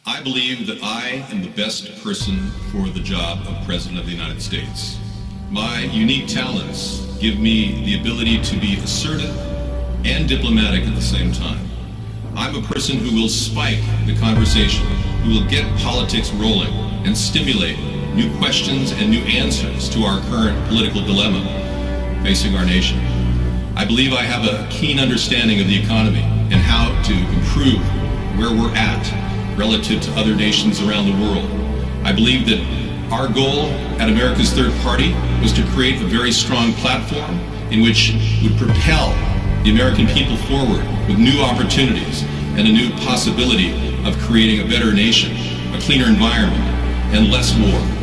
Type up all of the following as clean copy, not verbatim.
I believe that I am the best person for the job of President of the United States. My unique talents give me the ability to be assertive and diplomatic at the same time. I'm a person who will spike the conversation, who will get politics rolling and stimulate new questions and new answers to our current political dilemma facing our nation. I believe I have a keen understanding of the economy and how to improve where we're at relative to other nations around the world. I believe that our goal at America's Third Party was to create a very strong platform in which would propel the American people forward with new opportunities and a new possibility of creating a better nation, a cleaner environment, and less war.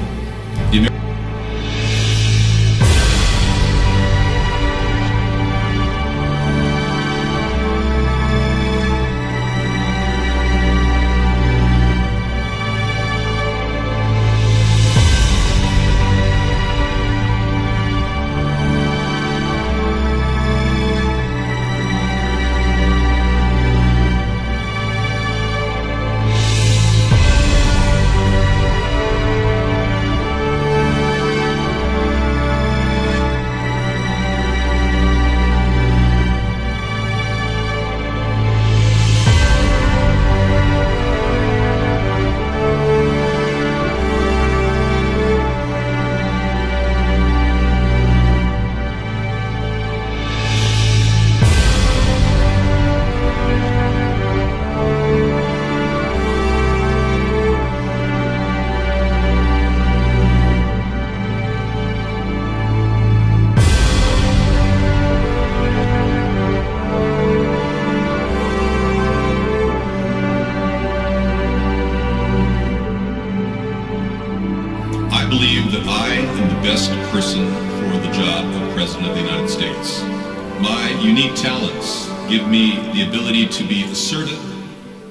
I believe that I am the best person for the job of President of the United States. My unique talents give me the ability to be assertive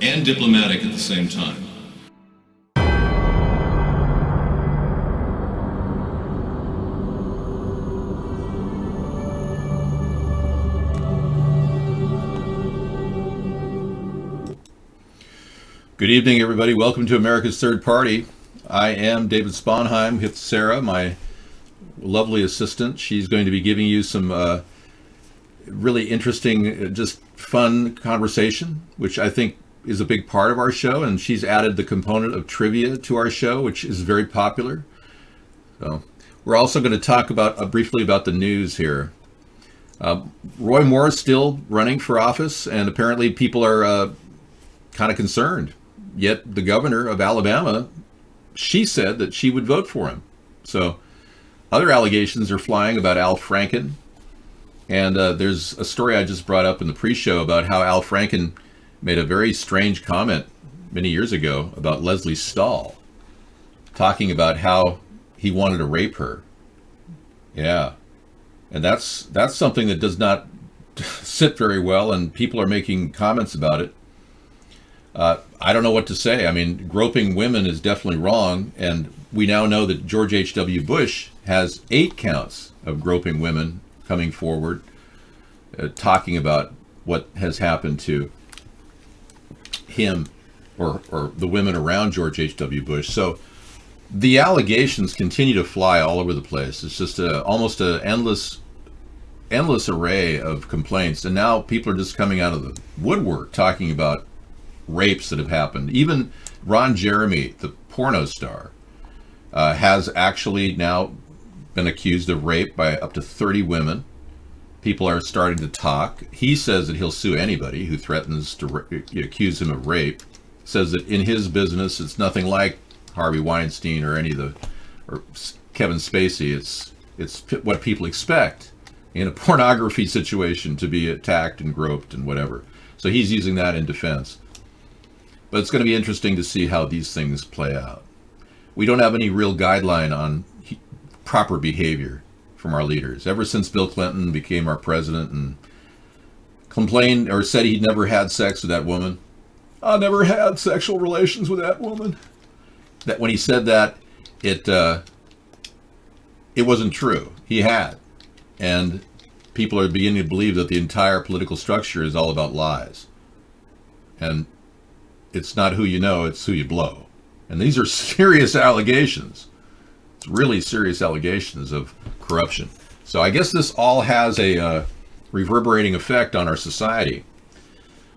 and diplomatic at the same time. Good evening, everybody. Welcome to America's Third Party. I am David Sponheim with Sarah, my lovely assistant. She's going to be giving you some really interesting, just fun conversation, which I think is a big part of our show. And she's added the component of trivia to our show, which is very popular. So we're also going to talk about briefly about the news here. Roy Moore is still running for office, and apparently people are kind of concerned. Yet the governor of Alabama, she said that she would vote for him. So other allegations are flying about Al Franken. And there's a story I just brought up in the pre-show about how Al Franken made a very strange comment many years ago about Leslie Stahl, talking about how he wanted to rape her. Yeah. And that's something that does not sit very well, and people are making comments about it. I don't know what to say. I mean, groping women is definitely wrong, and we now know that George H.W. Bush has 8 counts of groping women coming forward, talking about what has happened to him or the women around George H.W. Bush. So the allegations continue to fly all over the place. It's just almost an endless array of complaints, and now people are just coming out of the woodwork talking about rapes that have happened. Even Ron Jeremy, the porno star, has actually now been accused of rape by up to 30 women. People are starting to talk. He says that he'll sue anybody who threatens to accuse him of rape. Says that in his business, it's nothing like Harvey Weinstein or or Kevin Spacey. It's what people expect in a pornography situation, to be attacked and groped and whatever. So he's using that in defense. But it's going to be interesting to see how these things play out. We don't have any real guideline on proper behavior from our leaders. Ever since Bill Clinton became our president and complained or said he'd never had sex with that woman, I never had sexual relations with that woman. That when he said that, it wasn't true. He had. And people are beginning to believe that the entire political structure is all about lies. And it's not who you know, it's who you blow. And these are serious allegations. It's really serious allegations of corruption. So I guess this all has a reverberating effect on our society.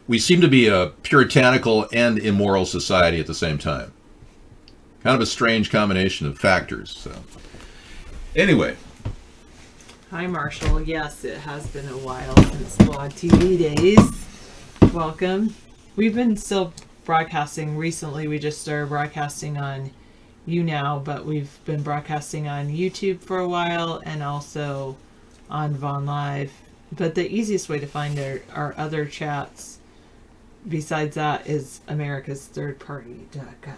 We seem to be a puritanical and immoral society at the same time. Kind of a strange combination of factors. So, anyway. Hi, Marshall. Yes, it has been a while since Blog TV days. Welcome. We've been still broadcasting. Recently, we just started broadcasting on YouNow, but we've been broadcasting on YouTube for a while and also on Vaughn Live. But the easiest way to find our other chats besides that is americasthirdparty.com.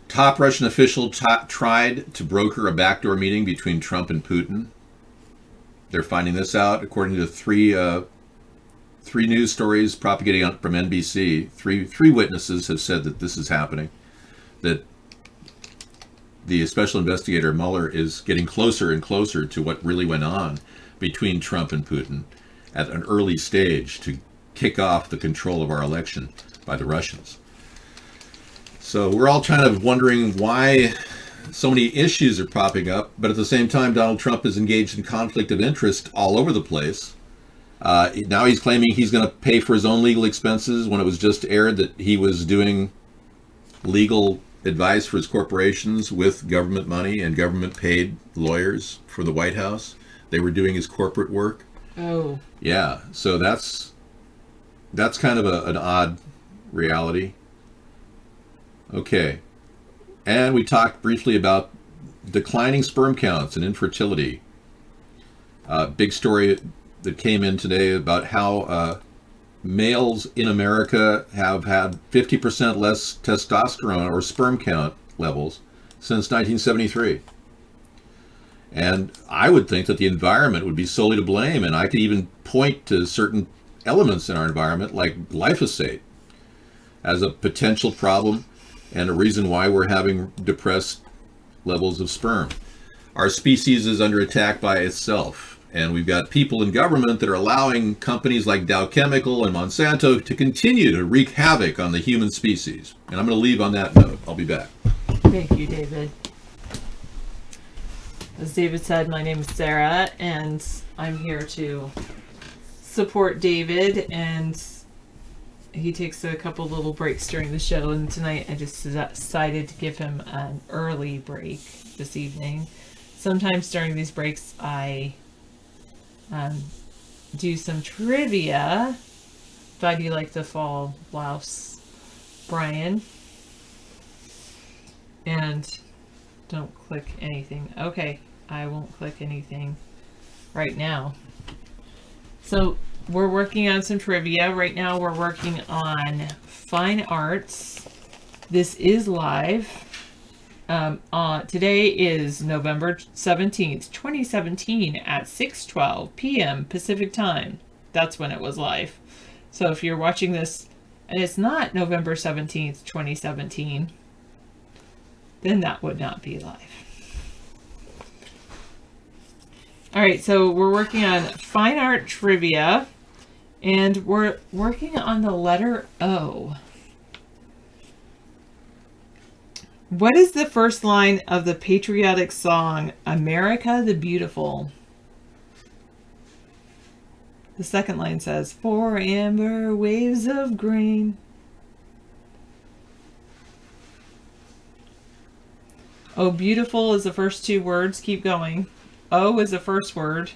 Top Russian official tried to broker a backdoor meeting between Trump and Putin. They're finding this out according to three news stories propagating from NBC. Three witnesses have said that this is happening, that the special investigator Mueller is getting closer and closer to what really went on between Trump and Putin at an early stage to kick off the control of our election by the Russians. So we're all kind of wondering why so many issues are popping up, but at the same time, Donald Trump is engaged in conflict of interest all over the place. Now he's claiming he's going to pay for his own legal expenses when it was just aired that he was doing legal advice for his corporations with government money and government paid lawyers for the White House. They were doing his corporate work. Oh. Yeah, so that's kind of an odd reality. Okay. And we talked briefly about declining sperm counts and infertility. Big story that came in today about how males in America have had 50% less testosterone or sperm count levels since 1973. And I would think that the environment would be solely to blame, and I could even point to certain elements in our environment like glyphosate as a potential problem and a reason why we're having depressed levels of sperm. Our species is under attack by itself, and we've got people in government that are allowing companies like Dow Chemical and Monsanto to continue to wreak havoc on the human species. And I'm going to leave on that note. I'll be back. Thank you, David. As David said, my name is Sarah, and I'm here to support David, and he takes a couple little breaks during the show, and tonight I just decided to give him an early break this evening. Sometimes during these breaks I do some trivia. Glad you like the fall blouse, Brian. And don't click anything. Okay, I won't click anything right now. So we're working on some trivia. Right now we're working on fine arts. This is live. Today is November 17th, 2017 at 6:12 p.m. Pacific time. That's when it was live. So if you're watching this and it's not November 17th, 2017, then that would not be live. All right, so we're working on fine art trivia, and we're working on the letter O. What is the first line of the patriotic song, America the Beautiful? The second line says, 4 amber waves of grain. Oh, beautiful is the first two words. Keep going. O is the first word.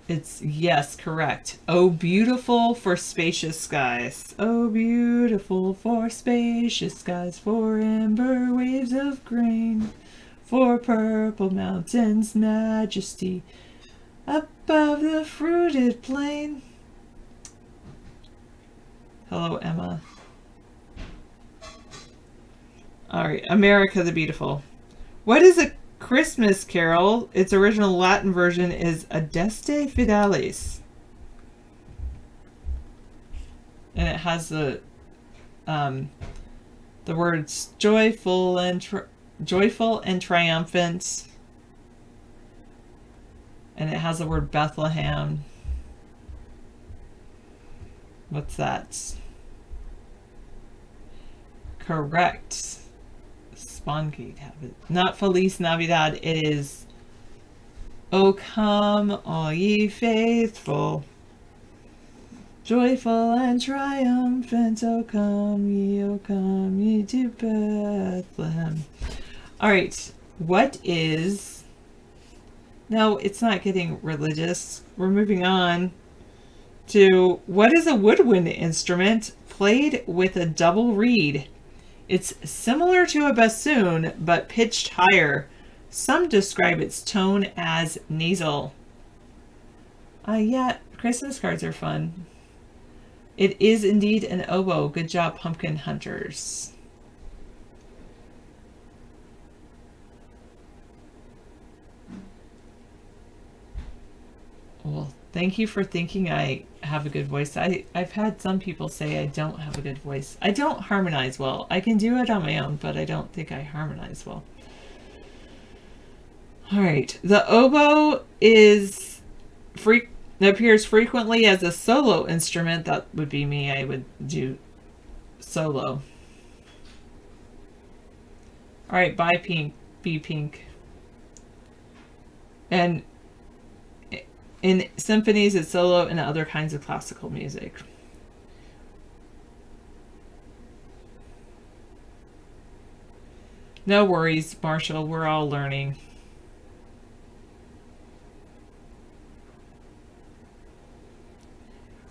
It's yes, correct. Oh, beautiful for spacious skies. Oh, beautiful for spacious skies, for amber waves of grain, for purple mountains' majesty, above the fruited plain. Hello, Emma. All right, America the Beautiful. What is a Christmas carol? Its original Latin version is Adeste Fidelis. And it has the words joyful and triumphant. And it has the word Bethlehem. What's that? Correct. Spongate habit. Not Feliz Navidad. It is O come, all ye faithful, joyful and triumphant. O come ye to Bethlehem. All right. What is... No, it's not getting religious. We're moving on to what is a woodwind instrument played with a double reed? It's similar to a bassoon, but pitched higher. Some describe its tone as nasal. Yeah, Christmas cards are fun. It is indeed an oboe. Good job, pumpkin hunters. Well, thank you for thinking I have a good voice. I've had some people say I don't have a good voice. I don't harmonize well. I can do it on my own, but I don't think I harmonize well. All right. The oboe appears frequently as a solo instrument. That would be me. I would do solo. All right. Bye, Pink. Be Pink. And in symphonies, it's solo and other kinds of classical music. No worries, Marshall. We're all learning.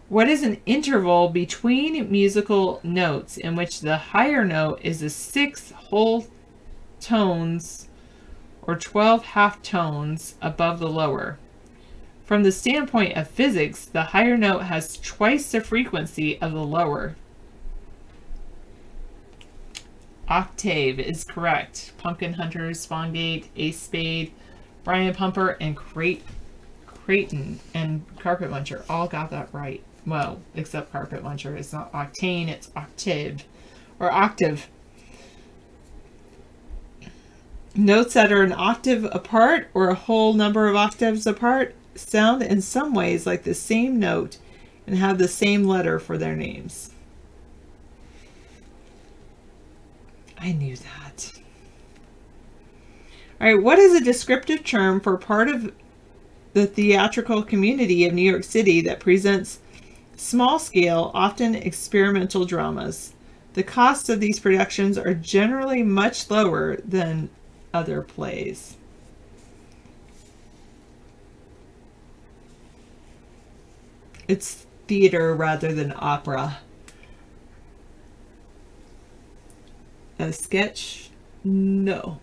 What is an interval between musical notes in which the higher note is a 6 whole tones or 12 half tones above the lower? From the standpoint of physics, the higher note has twice the frequency of the lower. Octave is correct. Pumpkin Hunters, Spongate, Ace Spade, Brian Pumper, and Creighton and Carpet Muncher all got that right. Well, except Carpet Muncher. It's not octane, it's octave. Or octave. Notes that are an octave apart or a whole number of octaves apart sound in some ways like the same note and have the same letter for their names. I knew that. All right, what is a descriptive term for part of the theatrical community of New York City that presents small-scale, often experimental dramas? The costs of these productions are generally much lower than other plays. It's theater rather than opera. A sketch? No.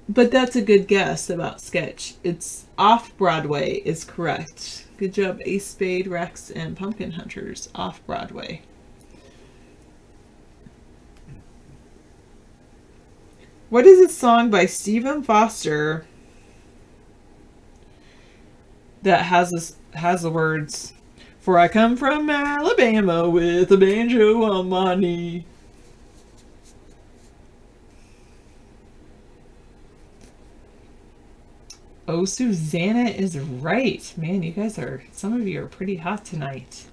But that's a good guess about sketch. It's off-Broadway is correct. Good job, Ace Spade, Rex, and Pumpkin Hunters. Off-Broadway. What is a song by Stephen Foster that has the words, "For I come from Alabama with a banjo on my knee"? Oh, Susanna is right. Man, you guys some of you are pretty hot tonight.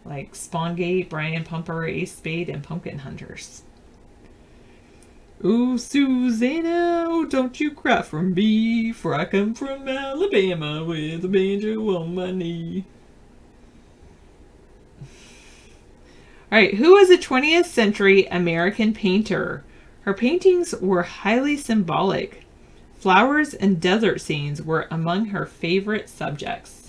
Like Spongate, Brian Pumper, Ace Spade, and Pumpkin Hunters. Oh, Susanna, oh, don't you cry for me, for I come from Alabama with a banjo on my knee. All right, who was a 20th century American painter? Her paintings were highly symbolic. Flowers and desert scenes were among her favorite subjects.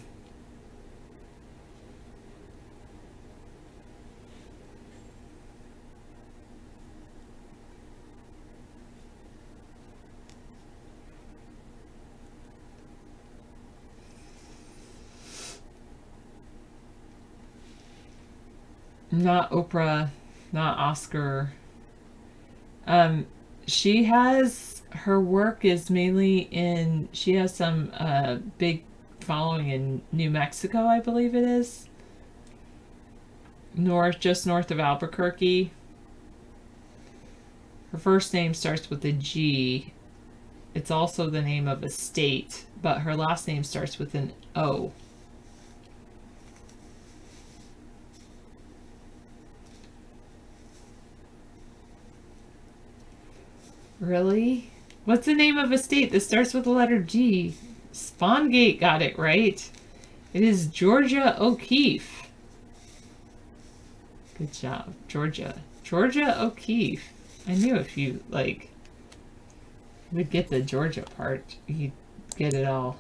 Not Oprah, not Oscar. She has, her work is mainly she has some big following in New Mexico, I believe it is. Just north of Albuquerque. Her first name starts with a G. It's also the name of a state, but her last name starts with an O. Really? What's the name of a state that starts with the letter G? Spongate got it right. It is Georgia O'Keeffe. Good job, Georgia. Georgia O'Keeffe. I knew if you, like, would get the Georgia part, you'd get it all.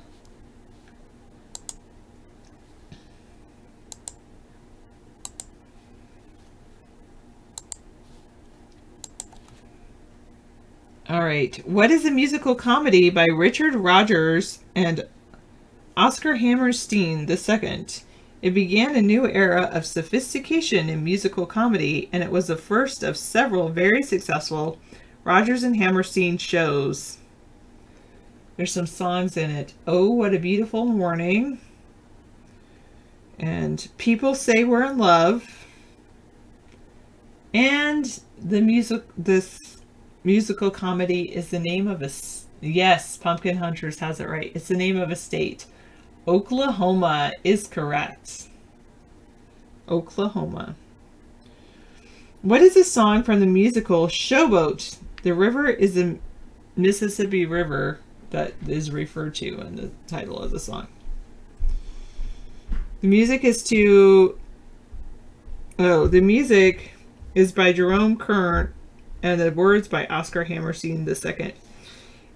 All right. What is a musical comedy by Richard Rodgers and Oscar Hammerstein II? It began a new era of sophistication in musical comedy, and it was the first of several very successful Rodgers and Hammerstein shows. There's some songs in it. Oh, What a Beautiful Morning. And People Say We're in Love. And this musical comedy is the name of a... Yes, Pumpkin Hunters has it right. It's the name of a state. Oklahoma is correct. Oklahoma. What is a song from the musical Showboat? The river is the Mississippi River that is referred to in the title of the song. The music is by Jerome Kern and the words by Oscar Hammerstein II.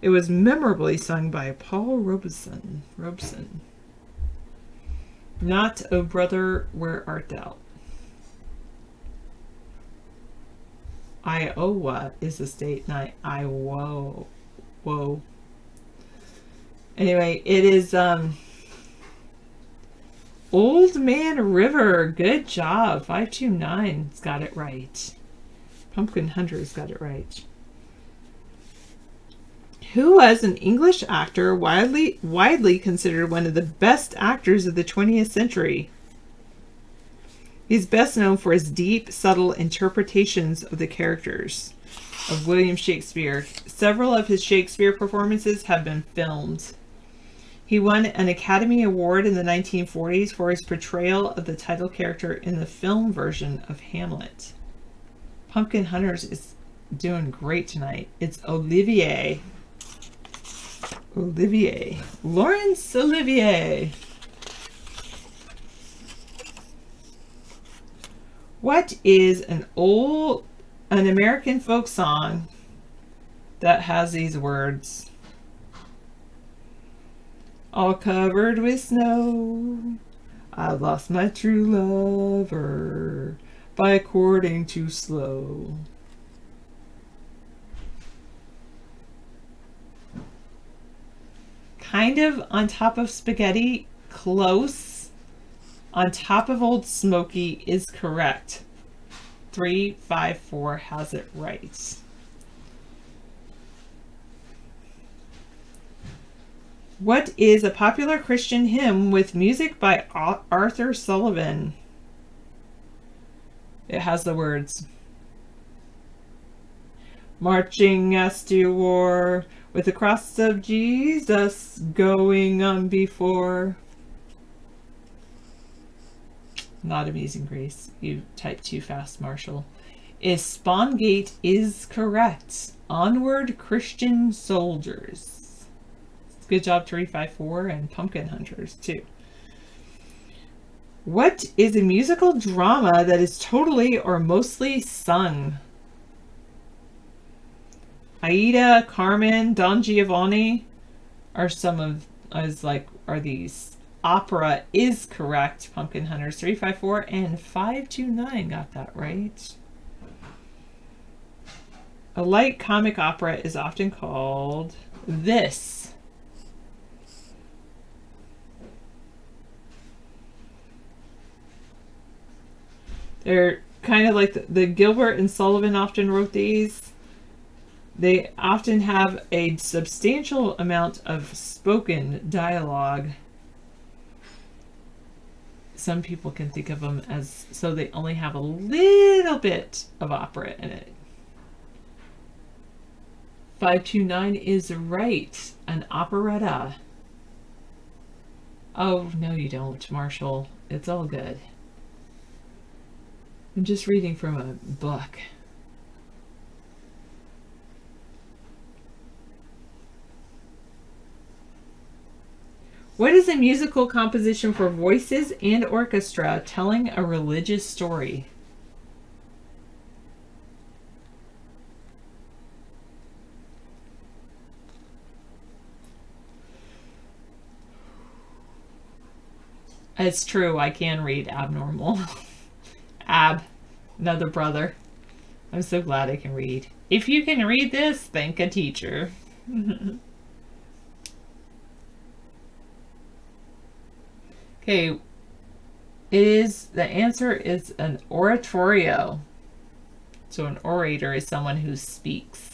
It was memorably sung by Paul Robeson. Not O Brother, Where Art Thou? Iowa is the state, not Iowa. Whoa. Anyway, it is Old Man River. Good job. 529's got it right. Pumpkin Hunters got it right. Who was an English actor widely considered one of the best actors of the 20th century? He's best known for his deep, subtle interpretations of the characters of William Shakespeare. Several of his Shakespeare performances have been filmed. He won an Academy Award in the 1940s for his portrayal of the title character in the film version of Hamlet. Pumpkin Hunters is doing great tonight. It's Olivier. Laurence Olivier. What is an American folk song that has these words? All covered with snow, I lost my true lover by courting too slow. Kind of on top of spaghetti, close. On top of Old Smoky is correct. 354 has it right. What is a popular Christian hymn with music by Arthur Sullivan? It has the words, marching as to war, with the cross of Jesus going on before. Not Amazing Grace. You typed too fast, Marshall. Spongate is correct. Onward, Christian soldiers. Good job, 354 and Pumpkin Hunters, too. What is a musical drama that is totally or mostly sung? Aida, Carmen, Don Giovanni are are these. Opera is correct. Pumpkin Hunters 354 and 529 got that right. A light comic opera is often called this. They're kind of like the Gilbert and Sullivan often wrote these. They often have a substantial amount of spoken dialogue. Some people can think of them as, so they only have a little bit of opera in it. 529 is right. An operetta. Oh, no you don't, Marshall. It's all good. I'm just reading from a book. What is a musical composition for voices and orchestra telling a religious story? It's true, I can read abnormal. Another brother. I'm so glad I can read. If you can read this, thank a teacher. Okay, the answer is an oratorio. So an orator is someone who speaks.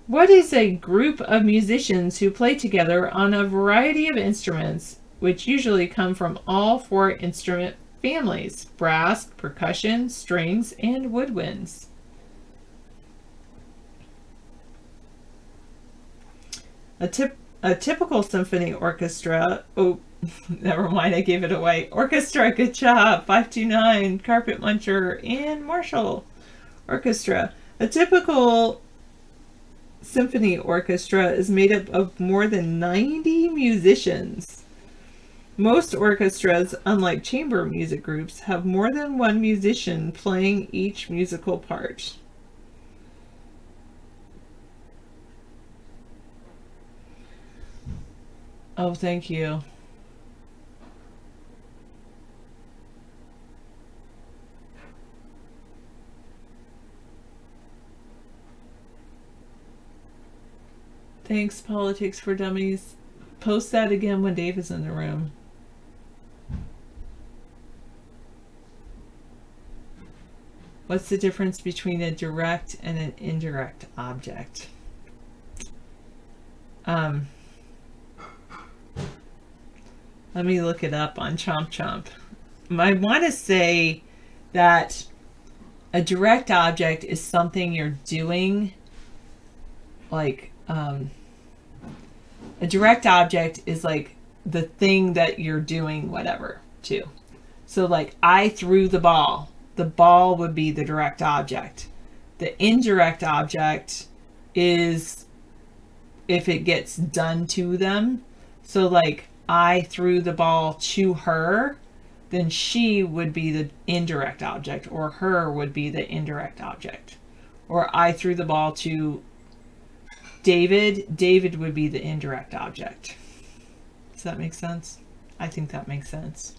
What is a group of musicians who play together on a variety of instruments, which usually come from all four instrument families: brass, percussion, strings, and woodwinds? A typical symphony orchestra, oh, never mind, I gave it away. Orchestra, good job. 529, Carpet Muncher, and Marshall. Orchestra. A typical symphony orchestra is made up of more than 90 musicians. Most orchestras, unlike chamber music groups, have more than one musician playing each musical part. Oh, thank you. Thanks, Politics for Dummies. Post that again when Dave is in the room. What's the difference between a direct and an indirect object? Let me look it up on Chomp Chomp. I want to say that a direct object is something you're doing, like a direct object is like the thing that you're doing whatever to. So like I threw the ball would be the direct object. The indirect object is if it gets done to them. So like I threw the ball to her, then she would be the indirect object, or her would be the indirect object. Or I threw the ball to David would be the indirect object. Does that make sense? I think that makes sense.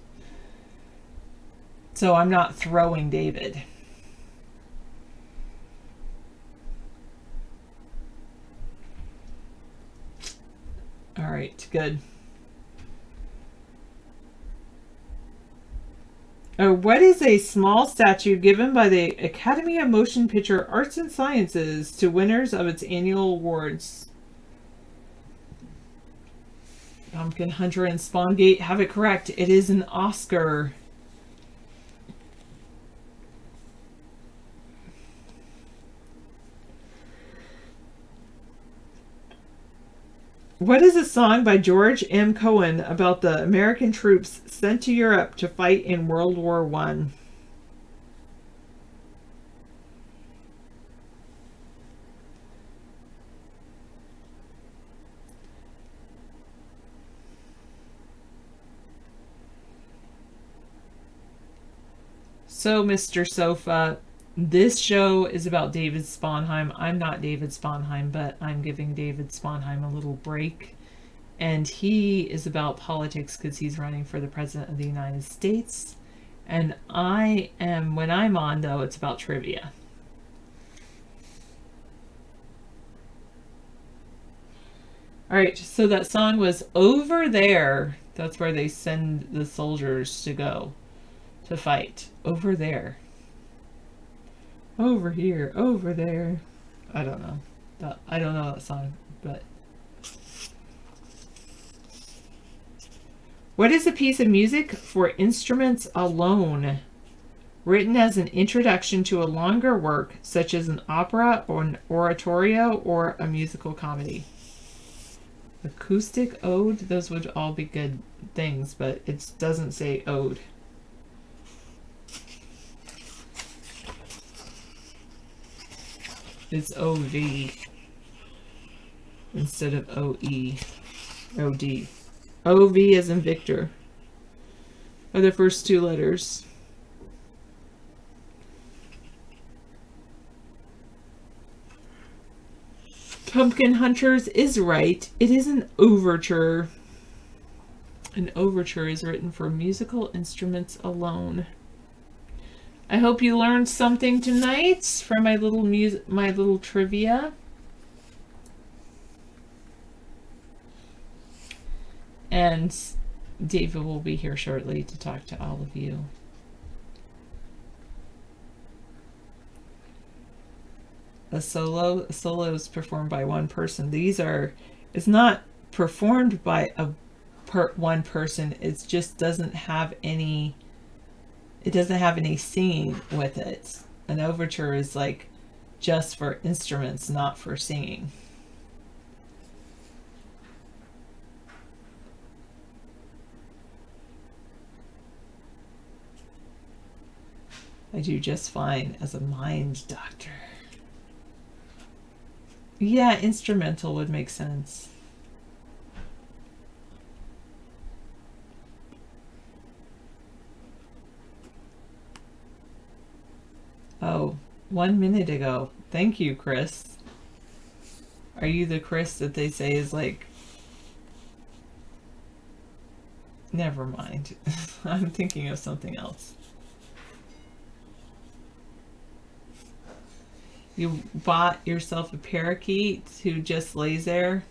So I'm not throwing David. All right, good. What is a small statue given by the Academy of Motion Picture Arts and Sciences to winners of its annual awards? Pumpkin Hunter and Spawngate have it correct. It is an Oscar. What is a song by George M. Cohan about the American troops sent to Europe to fight in World War I? So, Mr. Sofa, this show is about David Sponheim. I'm not David Sponheim, but I'm giving David Sponheim a little break. And he is about politics because he's running for the President of the United States. And I am, when I'm on, though, it's about trivia. All right, so that song was Over There. That's where they send the soldiers to go to fight. Over there. Over here, over there. I don't know. I don't know that song, but. What is a piece of music for instruments alone? written as an introduction to a longer work, such as an opera or an oratorio or a musical comedy. Acoustic ode, those would all be good things, but it doesn't say ode. It's OV instead of OE. OD. OV as in Victor are the first two letters. Pumpkin Hunters is right. It is an overture. An overture is written for musical instruments alone. I hope you learned something tonight from my little trivia. And David will be here shortly to talk to all of you. A solo is performed by one person. It's not performed by one person. It just doesn't have any singing with it. An overture is like just for instruments, not for singing. I do just fine as a mind doctor. Yeah, instrumental would make sense. Oh, 1 minute ago. Thank you, Chris. Are you the Chris that they say is like... Never mind. I'm thinking of something else. You bought yourself a parakeet who just lays there?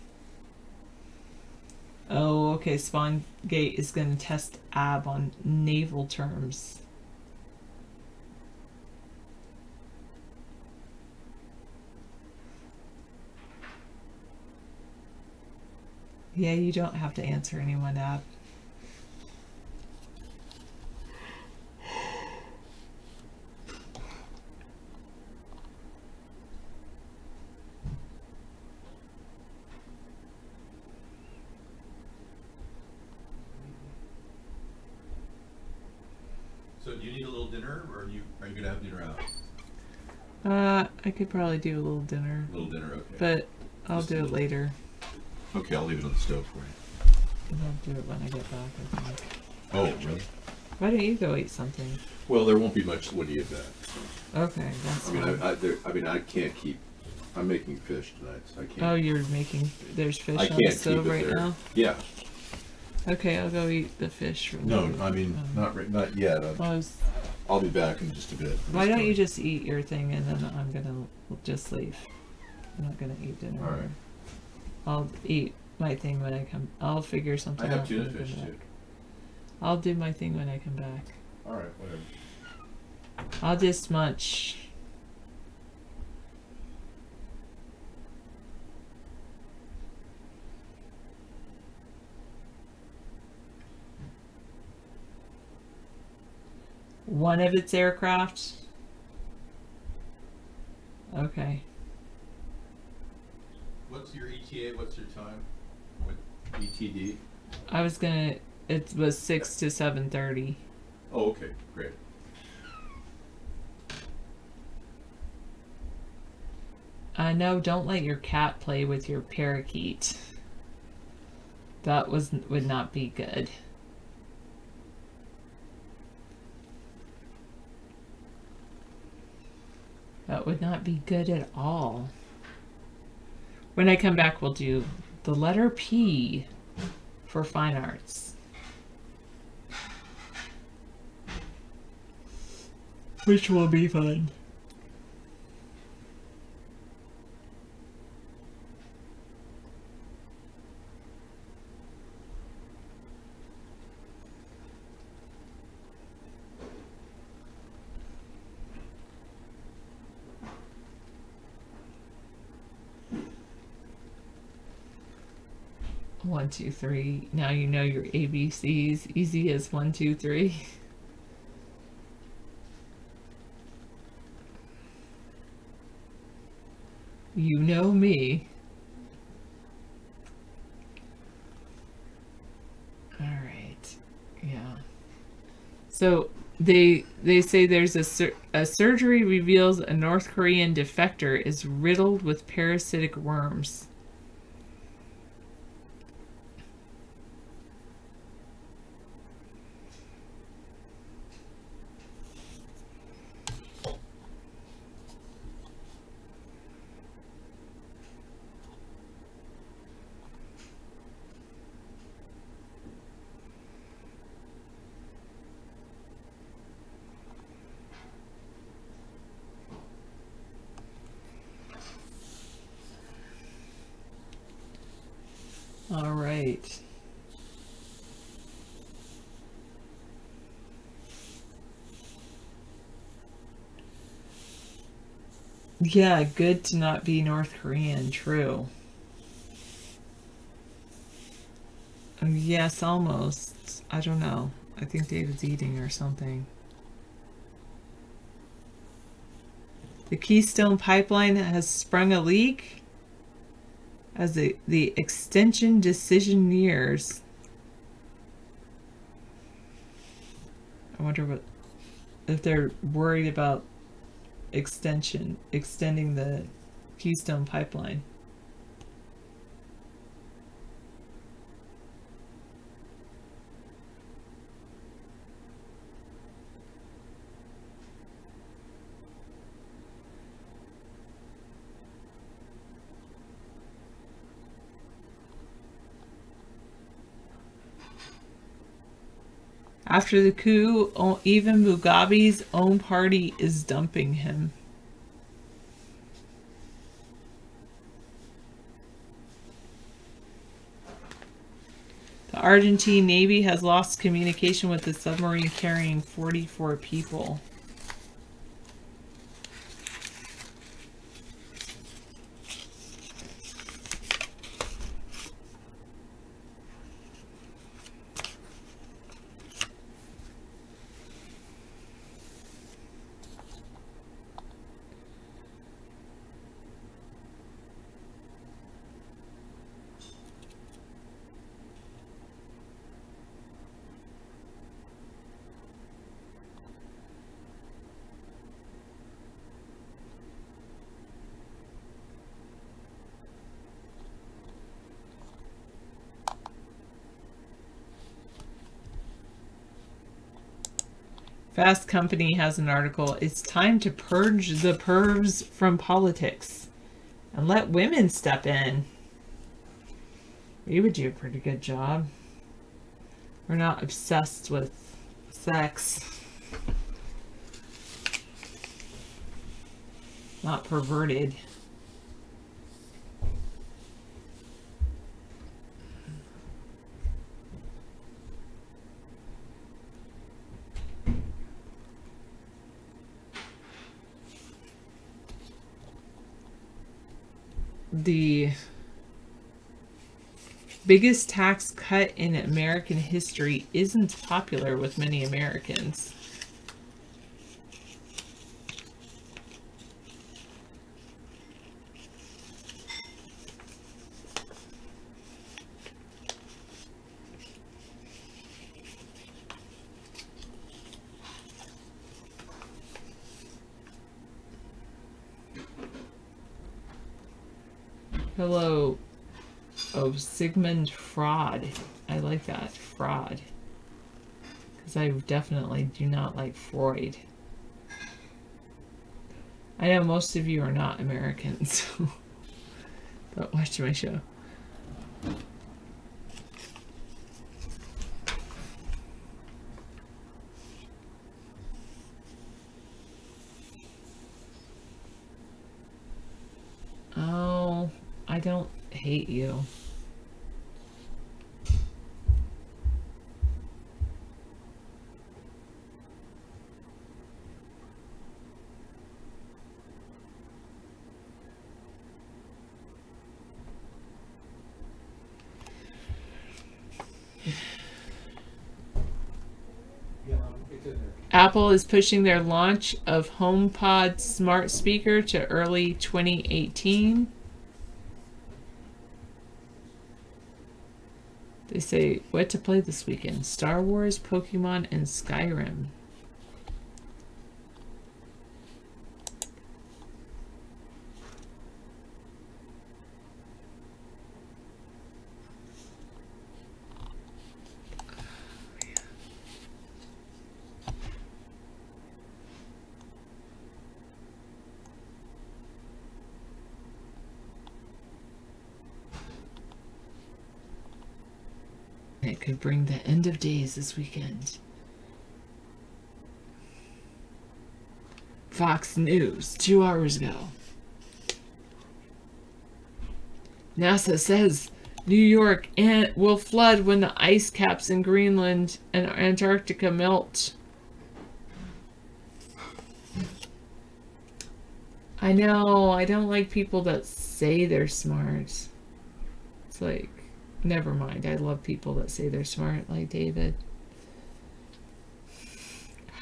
Oh, okay. Spawngate is going to test Ab on naval terms. Yeah, you don't have to answer anyone, Ab. So do you need a little dinner, or are you going to have dinner out? I could probably do a little dinner. A little dinner, okay. But I'll do it later. Okay, I'll leave it on the stove for you. And I'll do it when I get back, I think. Oh, really? Why don't you go eat something? Well, there won't be much when you get back. Okay, that's fine. I can't keep... I'm making fish tonight, so I can't... Oh, you're making... There's fish I on the can't stove keep it right there. now? Yeah. Okay, I'll go eat the fish. No, I mean, not yet. I'll be back in just a bit. Why don't you just eat your thing and then I'm gonna just leave. I'm not gonna eat dinner. All right. I'll eat my thing when I come. I'll figure something out. I have tuna when I fish come too. back. I'll do my thing when I come back. All right, whatever. I'll just munch. One of its aircraft? Okay. What's your ETA? What's your time? What ETD? It was 6 to 7:30. Oh, okay, great. No, don't let your cat play with your parakeet. That would not be good. That would not be good at all. When I come back, we'll do the letter P for fine arts. Which will be fun. One, two, three. Now you know your ABCs. Easy as 1, 2, 3. You know me. All right. Yeah. So they say there's a surgery reveals a North Korean defector is riddled with parasitic worms. All right. Yeah, good to not be North Korean, true. Yes, almost. I don't know. I think David's eating or something. The Keystone Pipeline has sprung a leak as the extension decision nears. I wonder if they're worried about extending the Keystone Pipeline. After the coup, even Mugabe's own party is dumping him. The Argentine Navy has lost communication with the submarine carrying 44 people. Fast Company has an article. It's time to purge the pervs from politics and let women step in. We would do a pretty good job. We're not obsessed with sex. Not perverted. The biggest tax cut in American history isn't popular with many Americans. Hello. Oh, Sigmund Freud. I like that. Fraud. Because I definitely do not like Freud. I know most of you are not Americans. But watch my show. Oh, I don't hate you. Apple is pushing their launch of HomePod smart speaker to early 2018. They say what to play this weekend: Star Wars, Pokemon, and Skyrim. It could bring the end of days this weekend. Fox News, 2 hours ago. NASA says New York will flood when the ice caps in Greenland and Antarctica melt. I know, I don't like people that say they're smart. It's like, never mind. I love people that say they're smart, like David.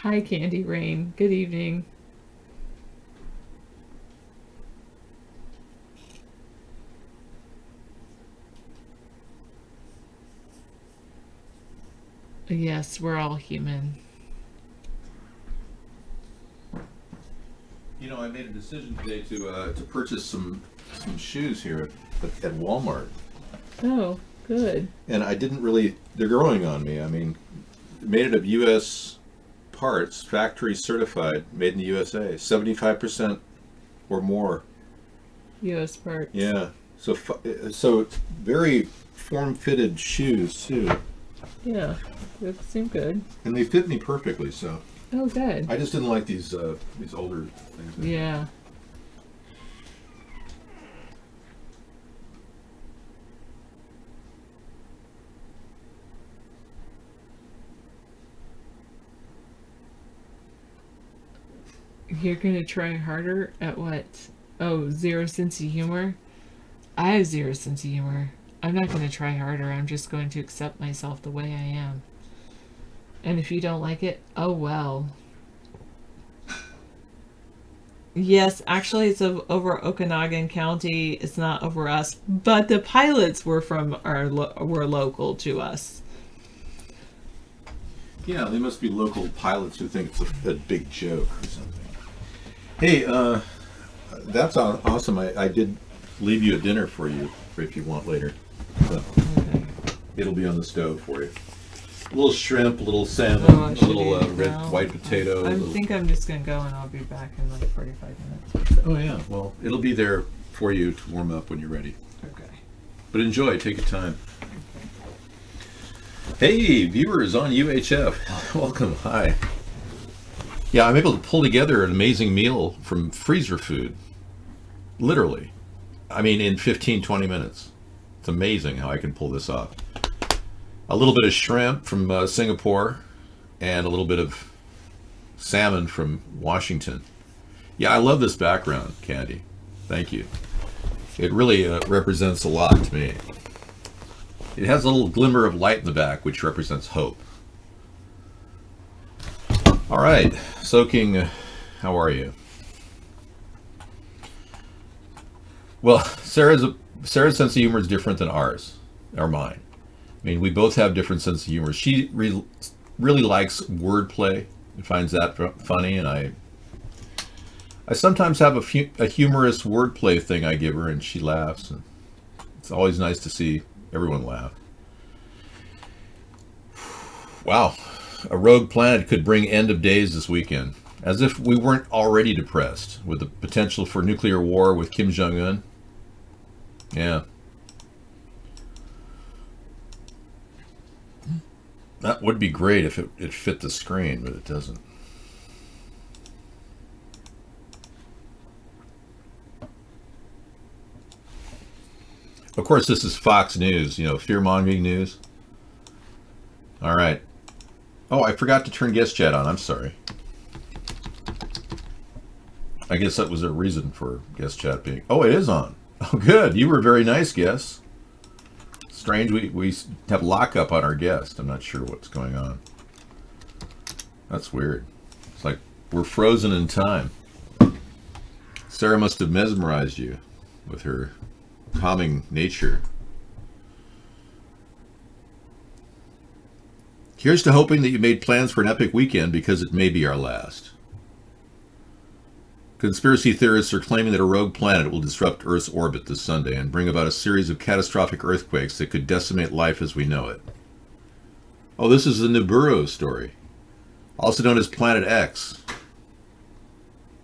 Hi, Candy Rain. Good evening. Yes, we're all human. You know, I made a decision today to purchase some shoes here at Walmart. Oh, good. And I didn't really, they're growing on me. I mean, made it of U.S. parts, factory certified, made in the USA, 75% or more. U.S. parts. Yeah. So very form-fitted shoes, too. Yeah, they seem good. And they fit me perfectly, so. Oh, good. I just didn't like these older things. Yeah. You're gonna try harder at what? Oh, zero sense of humor? I have zero sense of humor. I'm not gonna try harder. I'm just going to accept myself the way I am. And if you don't like it, oh well. Yes, actually it's over Okanagan County. It's not over us. But the pilots were from were local to us. Yeah, they must be local pilots who think it's a big joke or something. Hey, that's awesome. I did leave you a dinner for you if you want later. So Okay. it'll be on the stove for you. A little shrimp, a little salmon, Oh, a little red now. white potato. I think I'm just going to go and I'll be back in like 45 minutes or so. Oh yeah, well, it'll be there for you to warm up when you're ready. Okay. But enjoy, take your time. Hey, viewers on UHF, welcome, hi. Yeah, I'm able to pull together an amazing meal from freezer food. Literally. I mean, in 15, 20 minutes. It's amazing how I can pull this off. A little bit of shrimp from Singapore and a little bit of salmon from Washington. Yeah, I love this background, Candy. Thank you. It really represents a lot to me. It has a little glimmer of light in the back, which represents hope. All right, soaking, how are you? Well, Sarah's sense of humor is different than ours, or mine. I mean, we both have different sense of humor. She really likes wordplay and finds that funny, and I sometimes have a humorous wordplay thing I give her, and she laughs. And it's always nice to see everyone laugh. Wow, a rogue planet could bring end of days this weekend. As if we weren't already depressed with the potential for nuclear war with Kim Jong-un. Yeah. That would be great if it fit the screen, but it doesn't. Of course, this is Fox News, you know, fear-mongering news. All right. Oh, I forgot to turn guest chat on. I'm sorry. I guess that was a reason for guest chat being... Oh, it is on. Oh, good. You were very nice, guest. Strange, we have lockup on our guest. I'm not sure what's going on. That's weird. We're frozen in time. Sarah must have mesmerized you with her calming nature. Here's to hoping that you made plans for an epic weekend because it may be our last. Conspiracy theorists are claiming that a rogue planet will disrupt Earth's orbit this Sunday and bring about a series of catastrophic earthquakes that could decimate life as we know it. Oh, this is the Nibiru story, also known as Planet X.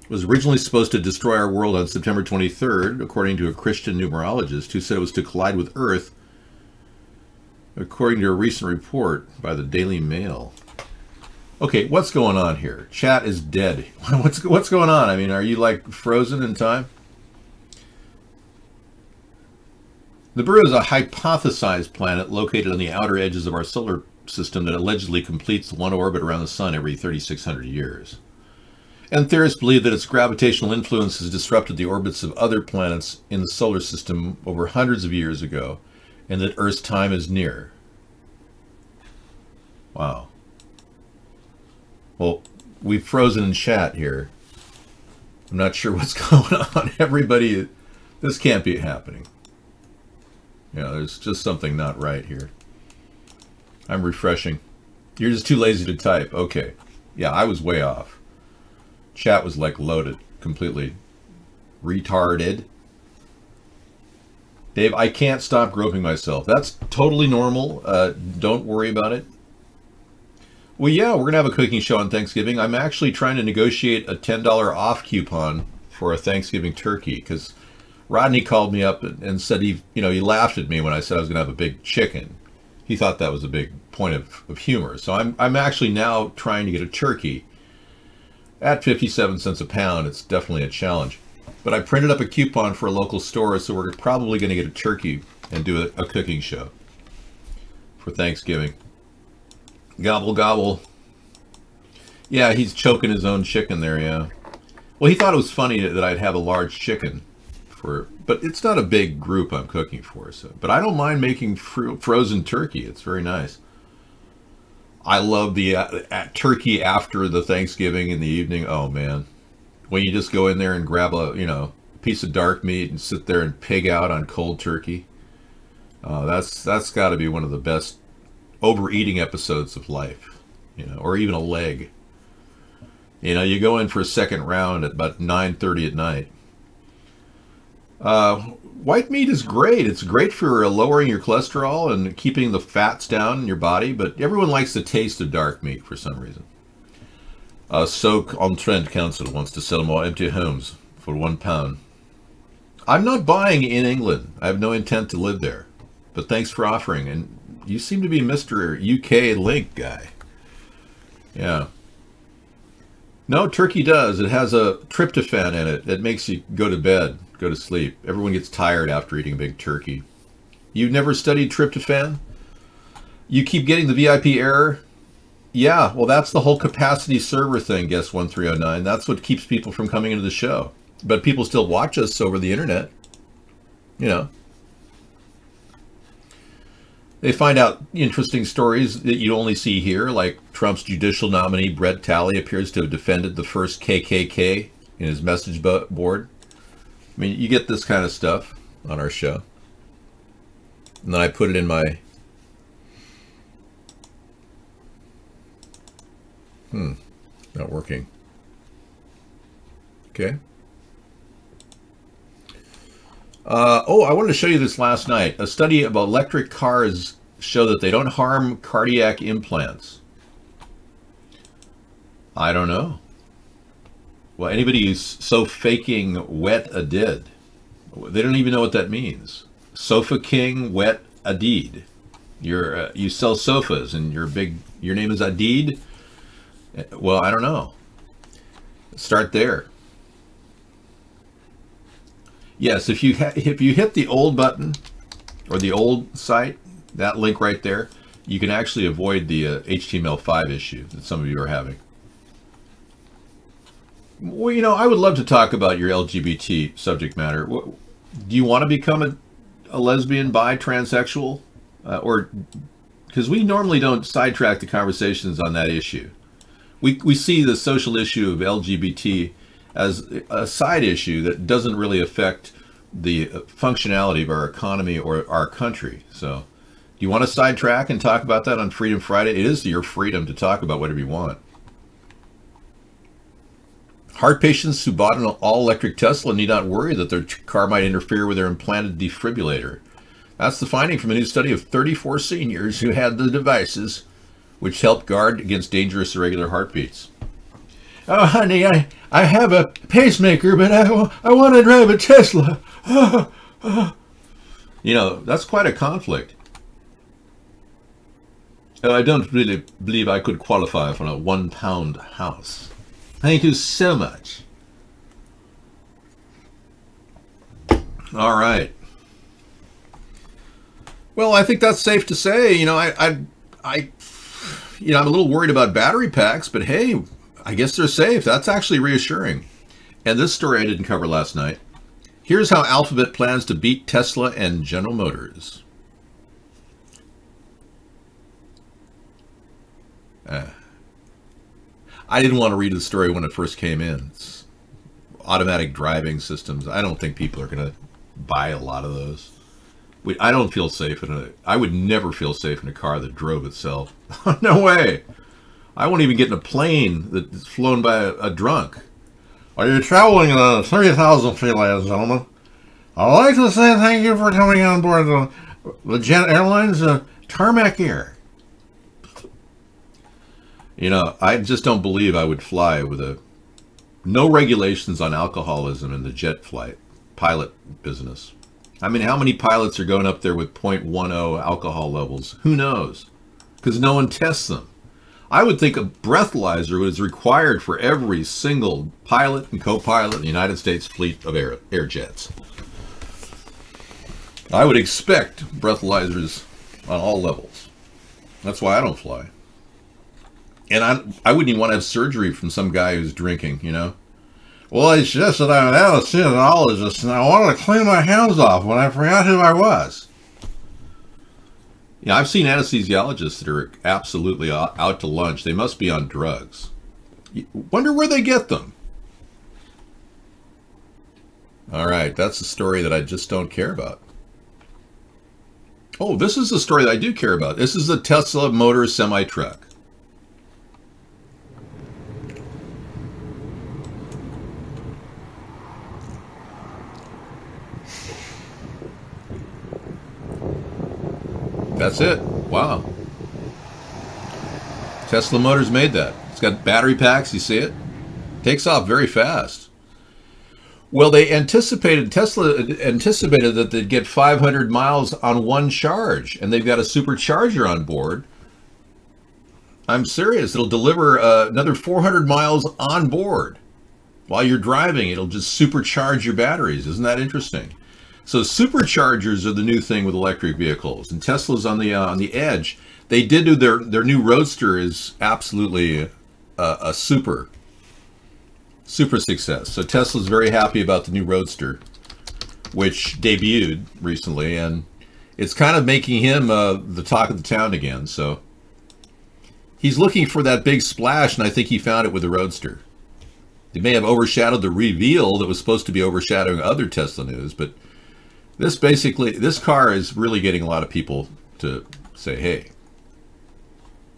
It was originally supposed to destroy our world on September 23rd, according to a Christian numerologist who said it was to collide with Earth, according to a recent report by the Daily Mail. Okay, what's going on here? Chat is dead. What's going on? I mean, are you like frozen in time? Nibiru is a hypothesized planet located on the outer edges of our solar system that allegedly completes one orbit around the sun every 3,600 years. And theorists believe that its gravitational influence has disrupted the orbits of other planets in the solar system over hundreds of years ago, and that Earth's time is near. Wow. Well, we've frozen in chat here. I'm not sure what's going on. Everybody, this can't be happening. Yeah, there's just something not right here. I'm refreshing. You're just too lazy to type. Okay. Yeah, I was way off. Chat was like loaded, completely retarded. Dave, I can't stop groping myself. That's totally normal. Don't worry about it. Well, yeah, we're going to have a cooking show on Thanksgiving. I'm actually trying to negotiate a $10 off coupon for a Thanksgiving turkey because Rodney called me up and said he laughed at me when I said I was going to have a big chicken. He thought that was a big point of humor. So I'm actually now trying to get a turkey at 57 cents a pound. It's definitely a challenge. But I printed up a coupon for a local store, so we're probably going to get a turkey and do a cooking show for Thanksgiving. Gobble, gobble. Yeah, he's choking his own chicken there, yeah. Well, he thought it was funny that I'd have a large chicken but it's not a big group I'm cooking for. So, but I don't mind making frozen turkey. It's very nice. I love the turkey after the Thanksgiving in the evening. Oh man, when you just go in there and grab a piece of dark meat and sit there and pig out on cold turkey. That's got to be one of the best overeating episodes of life, or even a leg. You go in for a second round at about 9:30 at night. White meat is great. It's great for lowering your cholesterol and keeping the fats down in your body, but everyone likes the taste of dark meat for some reason. Soak on Trent Council wants to sell more empty homes for £1. I'm not buying in England. I have no intent to live there, but thanks for offering. And you seem to be Mr. UK Link guy. Yeah. No, turkey does. It has a tryptophan in it. It makes you go to bed, go to sleep. Everyone gets tired after eating a big turkey. You've never studied tryptophan? You keep getting the VIP error? Yeah, well, that's the whole capacity server thing, Guest 1309. That's what keeps people from coming into the show. But people still watch us over the internet. They find out interesting stories that you only see here, like Trump's judicial nominee, Brett Talley, appears to have defended the first KKK in his message board. I mean, you get this kind of stuff on our show. And then I put it in my... Not working. Okay. I wanted to show you this last night. A study about electric cars show that they don't harm cardiac implants. I don't know. Well, anybody who's so faking wet a did. They don't even know what that means. Sofa King wet Adid. You sell sofas and your name is Adid? Well, I don't know. Start there. Yes, if you hit the old button or the old site, that link right there, you can actually avoid the HTML5 issue that some of you are having. Well, I would love to talk about your LGBT subject matter. Do you want to become a lesbian, bi, transsexual? Or because we normally don't sidetrack the conversations on that issue. We see the social issue of LGBT as a side issue that doesn't really affect the functionality of our economy or our country. So, do you want to sidetrack and talk about that on Freedom Friday? It is your freedom to talk about whatever you want. Heart patients who bought an all-electric Tesla need not worry that their car might interfere with their implanted defibrillator. That's the finding from a new study of 34 seniors who had the devices which help guard against dangerous irregular heartbeats. Oh, honey, I have a pacemaker, but I want to drive a Tesla. You know, that's quite a conflict. I don't really believe I could qualify for a £1 house. Thank you so much. All right. Well, I think that's safe to say. You know, I'm a little worried about battery packs, but hey, I guess they're safe. That's actually reassuring. And this story I didn't cover last night. Here's how Alphabet plans to beat Tesla and General Motors. I didn't want to read the story when it first came in. It's automatic driving systems. I don't think people are going to buy a lot of those. I don't feel safe I would never feel safe in a car that drove itself. No way. I won't even get in a plane that's flown by a drunk. Are you traveling 30,000 feet, ladies and gentlemen? I'd like to say thank you for coming on board the Jet Airlines Tarmac Air. You know, I just don't believe I would fly with no regulations on alcoholism in the jet pilot business. I mean, how many pilots are going up there with 0.10 alcohol levels? Who knows? Because no one tests them. I would think a breathalyzer was required for every single pilot and co-pilot in the United States fleet of air jets. I would expect breathalyzers on all levels. That's why I don't fly. And I wouldn't even want to have surgery from some guy who's drinking, you know. Well, it's just that I'm an anesthesiologist and I wanted to clean my hands off when I forgot who I was. Yeah, I've seen anesthesiologists that are absolutely out to lunch. They must be on drugs. Wonder where they get them. All right, that's a story that I just don't care about. Oh, this is the story that I do care about. This is the Tesla motor semi-truck. That's it. Wow. Tesla Motors made that. It's got battery packs. You see it? Takes off very fast. Well, Tesla anticipated that they'd get 500 miles on one charge, and they've got a supercharger on board. I'm serious. It'll deliver another 400 miles on board. While you're driving, it'll just supercharge your batteries. Isn't that interesting? So superchargers are the new thing with electric vehicles, and Tesla's on the edge. They did do their new Roadster is absolutely a super success. So Tesla's very happy about the new Roadster, which debuted recently, and it's kind of making him the talk of the town again. So he's looking for that big splash, and I think he found it with the Roadster. It may have overshadowed the reveal that was supposed to be overshadowing other Tesla news, but this car is really getting a lot of people to say, hey.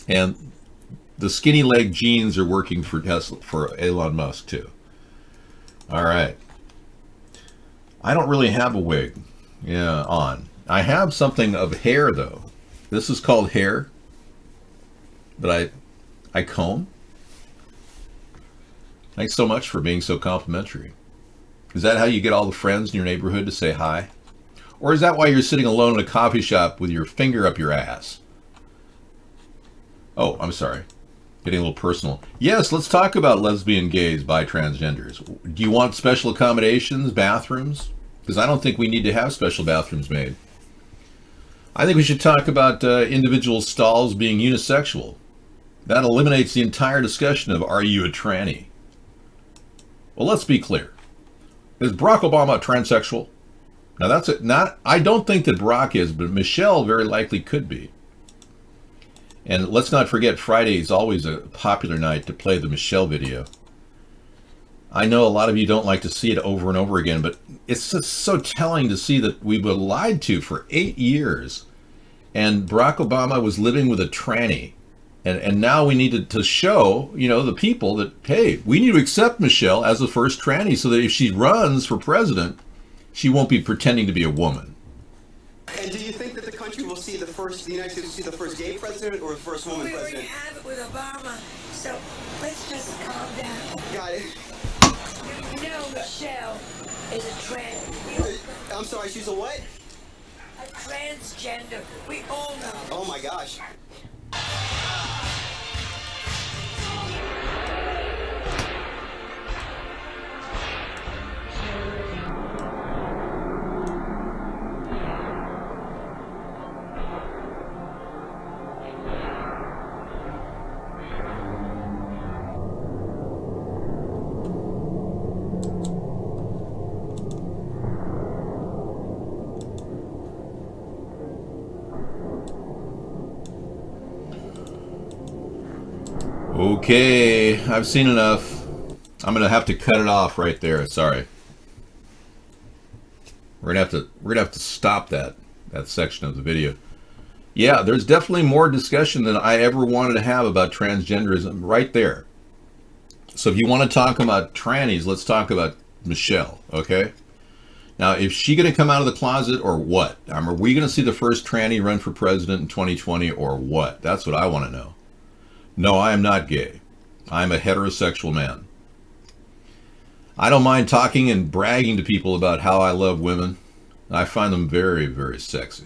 And the skinny leg jeans are working for Tesla, for Elon Musk too. All right. I don't really have a wig on. I have something of hair though. This is called hair that I comb. Thanks so much for being so complimentary. Is that how you get all the friends in your neighborhood to say hi? Or is that why you're sitting alone in a coffee shop with your finger up your ass? Oh, I'm sorry. Getting a little personal. Yes, let's talk about lesbian, gays, bi, transgenders. Do you want special accommodations, bathrooms? Because I don't think we need to have special bathrooms made. I think we should talk about individual stalls being unisexual. That eliminates the entire discussion of, are you a tranny? Well, let's be clear. Is Barack Obama a transsexual? Now that's it. I don't think that Barack is, but Michelle very likely could be. And let's not forget, Friday is always a popular night to play the Michelle video. I know a lot of you don't like to see it over and over again, but it's just so telling to see that we were lied to for 8 years. And Barack Obama was living with a tranny. And now we needed to show, you know, the people that, hey, we need to accept Michelle as the first tranny so that if she runs for president, she won't be pretending to be a woman. And do you think that the country will see the United States will see the first gay president or the first woman president? We already have it with Obama, so let's just calm down. Got it. You know Michelle is a trans. I'm sorry, she's a what? A transgender. We all know. Oh my gosh. Okay, I've seen enough. I'm gonna have to cut it off right there. Sorry. We're gonna have to stop that section of the video. Yeah, there's definitely more discussion than I ever wanted to have about transgenderism right there. So if you want to talk about trannies, let's talk about Michelle, okay? Now, is she going to come out of the closet or what? Are we going to see the first tranny run for president in 2020 or what? That's what I want to know. No, I am not gay. I'm a heterosexual man. I don't mind talking and bragging to people about how I love women. I find them very, very sexy.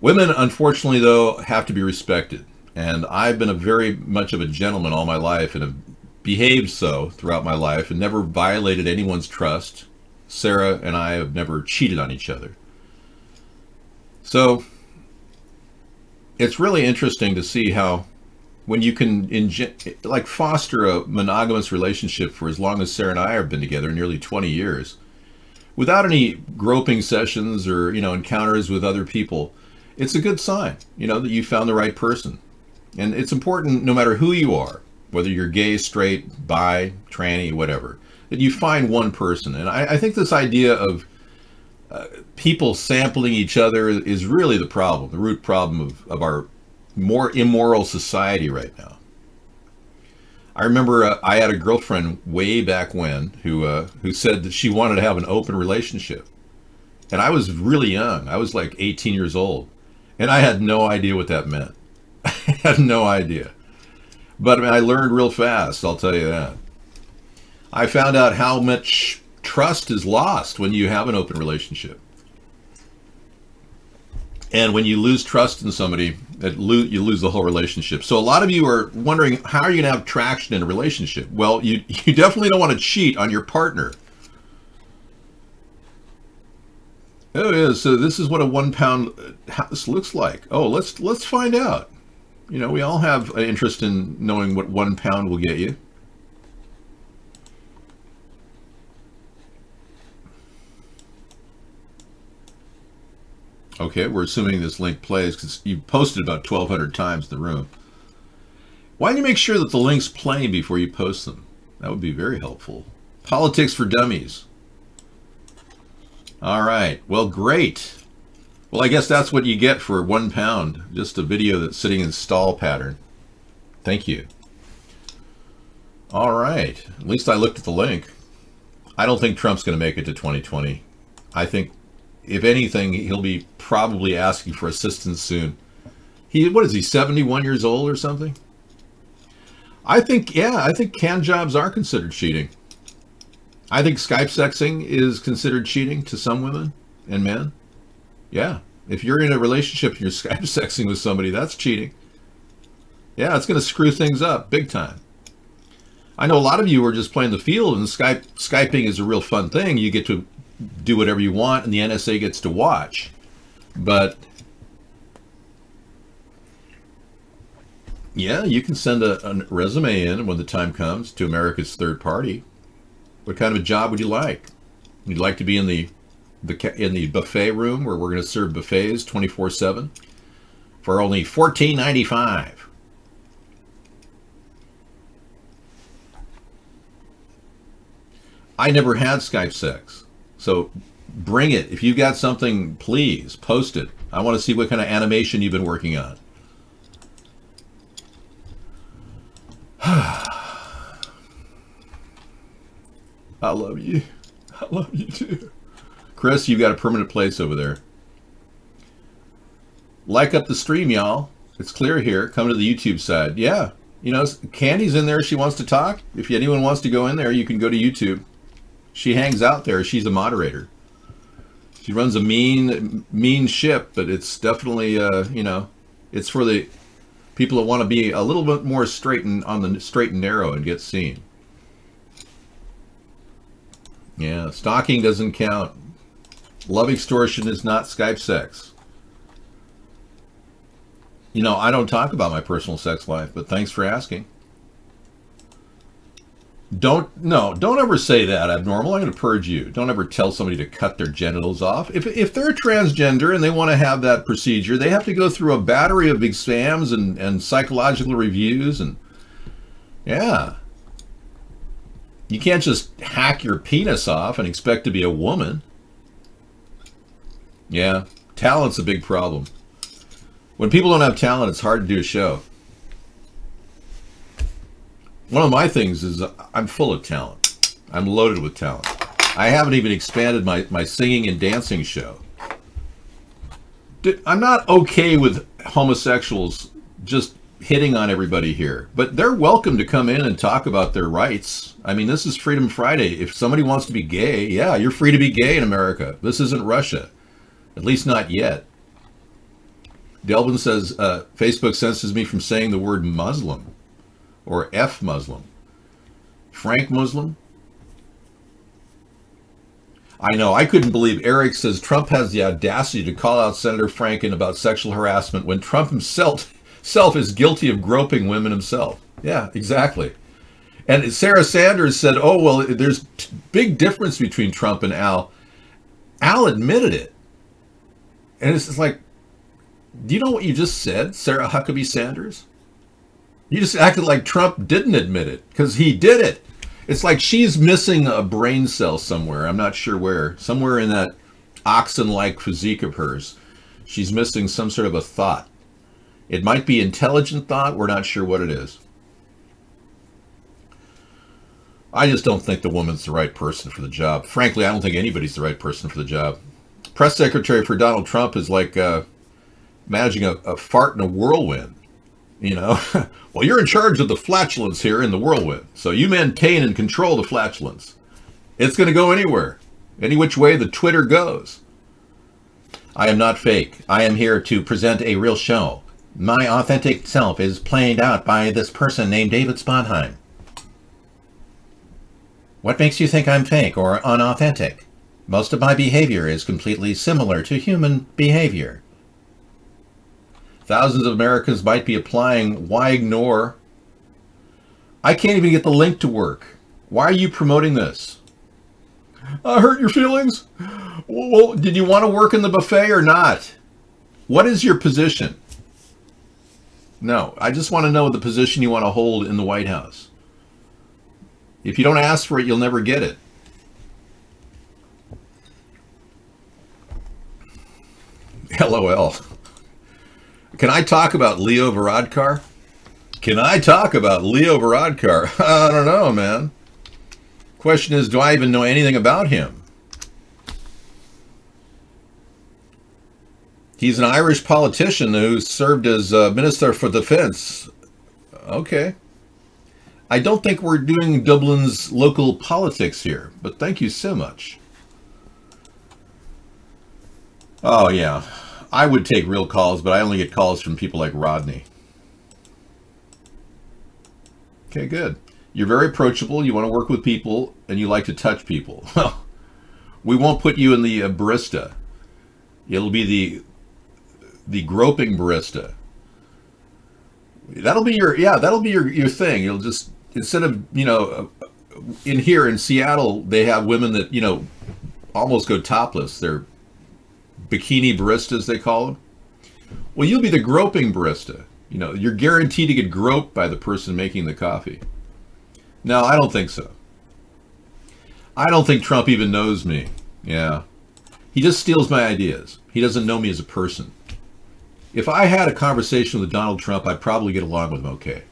Women, unfortunately, though, have to be respected. And I've been very much of a gentleman all my life and have behaved so throughout my life and never violated anyone's trust. Sarah and I have never cheated on each other. So it's really interesting to see how when you can foster a monogamous relationship for as long as Sarah and I have been together, nearly 20 years, without any groping sessions or, encounters with other people, it's a good sign, that you found the right person. And it's important, no matter who you are, whether you're gay, straight, bi, tranny, whatever, that you find one person. And I think this idea of people sampling each other is really the problem, the root problem of our more immoral society right now. I remember I had a girlfriend way back when who said that she wanted to have an open relationship. And I was really young. I was like 18 years old. And I had no idea what that meant. I had no idea. But I learned real fast, I'll tell you that. I found out how much trust is lost when you have an open relationship. And when you lose trust in somebody, you lose the whole relationship. So a lot of you are wondering, how are you going to have traction in a relationship? Well, you definitely don't want to cheat on your partner. Oh yeah, so this is what a 1 pound house looks like. Oh, let's find out. We all have an interest in knowing what 1 pound will get you. Okay, we're assuming this link plays because you posted about 1,200 times in the room. Why don't you make sure that the links play before you post them? That would be very helpful. Politics for Dummies. All right, well, great. Well, I guess that's what you get for 1 pound. Just a video that's sitting in stall pattern. Thank you. All right, at least I looked at the link. I don't think Trump's going to make it to 2020. I think, if anything, he'll be probably asking for assistance soon. What is he, 71 years old or something? I think canned jobs are considered cheating. I think Skype sexing is considered cheating to some women and men. Yeah, if you're in a relationship and you're Skype sexing with somebody, that's cheating. Yeah, it's going to screw things up big time. I know a lot of you are just playing the field, and Skyping is a real fun thing. You get to do whatever you want, and the NSA gets to watch. But yeah, you can send a resume in when the time comes to America's Third Party. What kind of a job would you like? You'd like to be in the buffet room where we're going to serve buffets 24/7? for only $14.95. I never had Skype sex, so bring it. If you got something, please post it. I want to see what kind of animation you've been working on. I love you. I love you too. Chris, you've got a permanent place over there. Like up the stream, y'all. It's clear here. Come to the YouTube side. Yeah. You know, Candy's in there. She wants to talk. If anyone wants to go in there, you can go to YouTube. She hangs out there. She's a moderator. She runs a mean ship, but it's definitely, you know, it's for the people that want to be a little bit more straight and on the straight and narrow and get seen. Yeah, stalking doesn't count. Love extortion is not Skype sex. You know, I don't talk about my personal sex life, but thanks for asking. Don't ever say that, Abnormal. I'm going to purge you. Don't ever tell somebody to cut their genitals off. If they're transgender and they want to have that procedure, they have to go through a battery of exams and psychological reviews. And yeah, you can't just hack your penis off and expect to be a woman. Yeah, talent's a big problem. When people don't have talent, it's hard to do a show. One of my things is I'm full of talent. I'm loaded with talent. I haven't even expanded my singing and dancing show. I'm not okay with homosexuals just hitting on everybody here, but they're welcome to come in and talk about their rights. I mean, this is Freedom Friday. If somebody wants to be gay, yeah, you're free to be gay in America. This isn't Russia, at least not yet. Delvin says, Facebook censors me from saying the word Muslim. Or F Muslim. Frank Muslim? I know, I couldn't believe Eric says Trump has the audacity to call out Senator Franken about sexual harassment when Trump himself is guilty of groping women himself. Yeah, exactly. And Sarah Sanders said, oh, well, there's big difference between Trump and Al. Al admitted it. And it's just like, do you know what you just said, Sarah Huckabee Sanders? You just acted like Trump didn't admit it, because he did it. It's like she's missing a brain cell somewhere. I'm not sure where. Somewhere in that oxen-like physique of hers. She's missing some sort of a thought. It might be intelligent thought. We're not sure what it is. I just don't think the woman's the right person for the job. Frankly, I don't think anybody's the right person for the job. Press secretary for Donald Trump is like managing a fart in a whirlwind. You know, well, you're in charge of the flatulence here in the whirlwind, so you maintain and control the flatulence. It's going to go anywhere, any which way the Twitter goes. I am not fake. I am here to present a real show. My authentic self is played out by this person named David Sponheim. What makes you think I'm fake or unauthentic? Most of my behavior is completely similar to human behavior. Thousands of Americans might be applying. Why ignore? I can't even get the link to work. Why are you promoting this? I hurt your feelings? Well, did you want to work in the buffet or not? What is your position? No, I just want to know the position you want to hold in the White House. If you don't ask for it, you'll never get it. LOL. Can I talk about Leo Varadkar? Can I talk about Leo Varadkar? I don't know, man. Question is, do I even know anything about him? He's an Irish politician who served as Minister for Defence. Okay. I don't think we're doing Dublin's local politics here, but thank you so much. Oh, yeah. I would take real calls, but I only get calls from people like Rodney. Okay, good. You're very approachable. You want to work with people, and you like to touch people. Well, we won't put you in the barista. It'll be the groping barista. That'll be your thing. You'll just, instead of, you know, in here in Seattle, they have women that, you know, almost go topless. They're bikini baristas, they call them. Well, you'll be the groping barista. You know, you're guaranteed to get groped by the person making the coffee. No, I don't think so. I don't think Trump even knows me. Yeah. He just steals my ideas. He doesn't know me as a person. If I had a conversation with Donald Trump, I'd probably get along with him okay.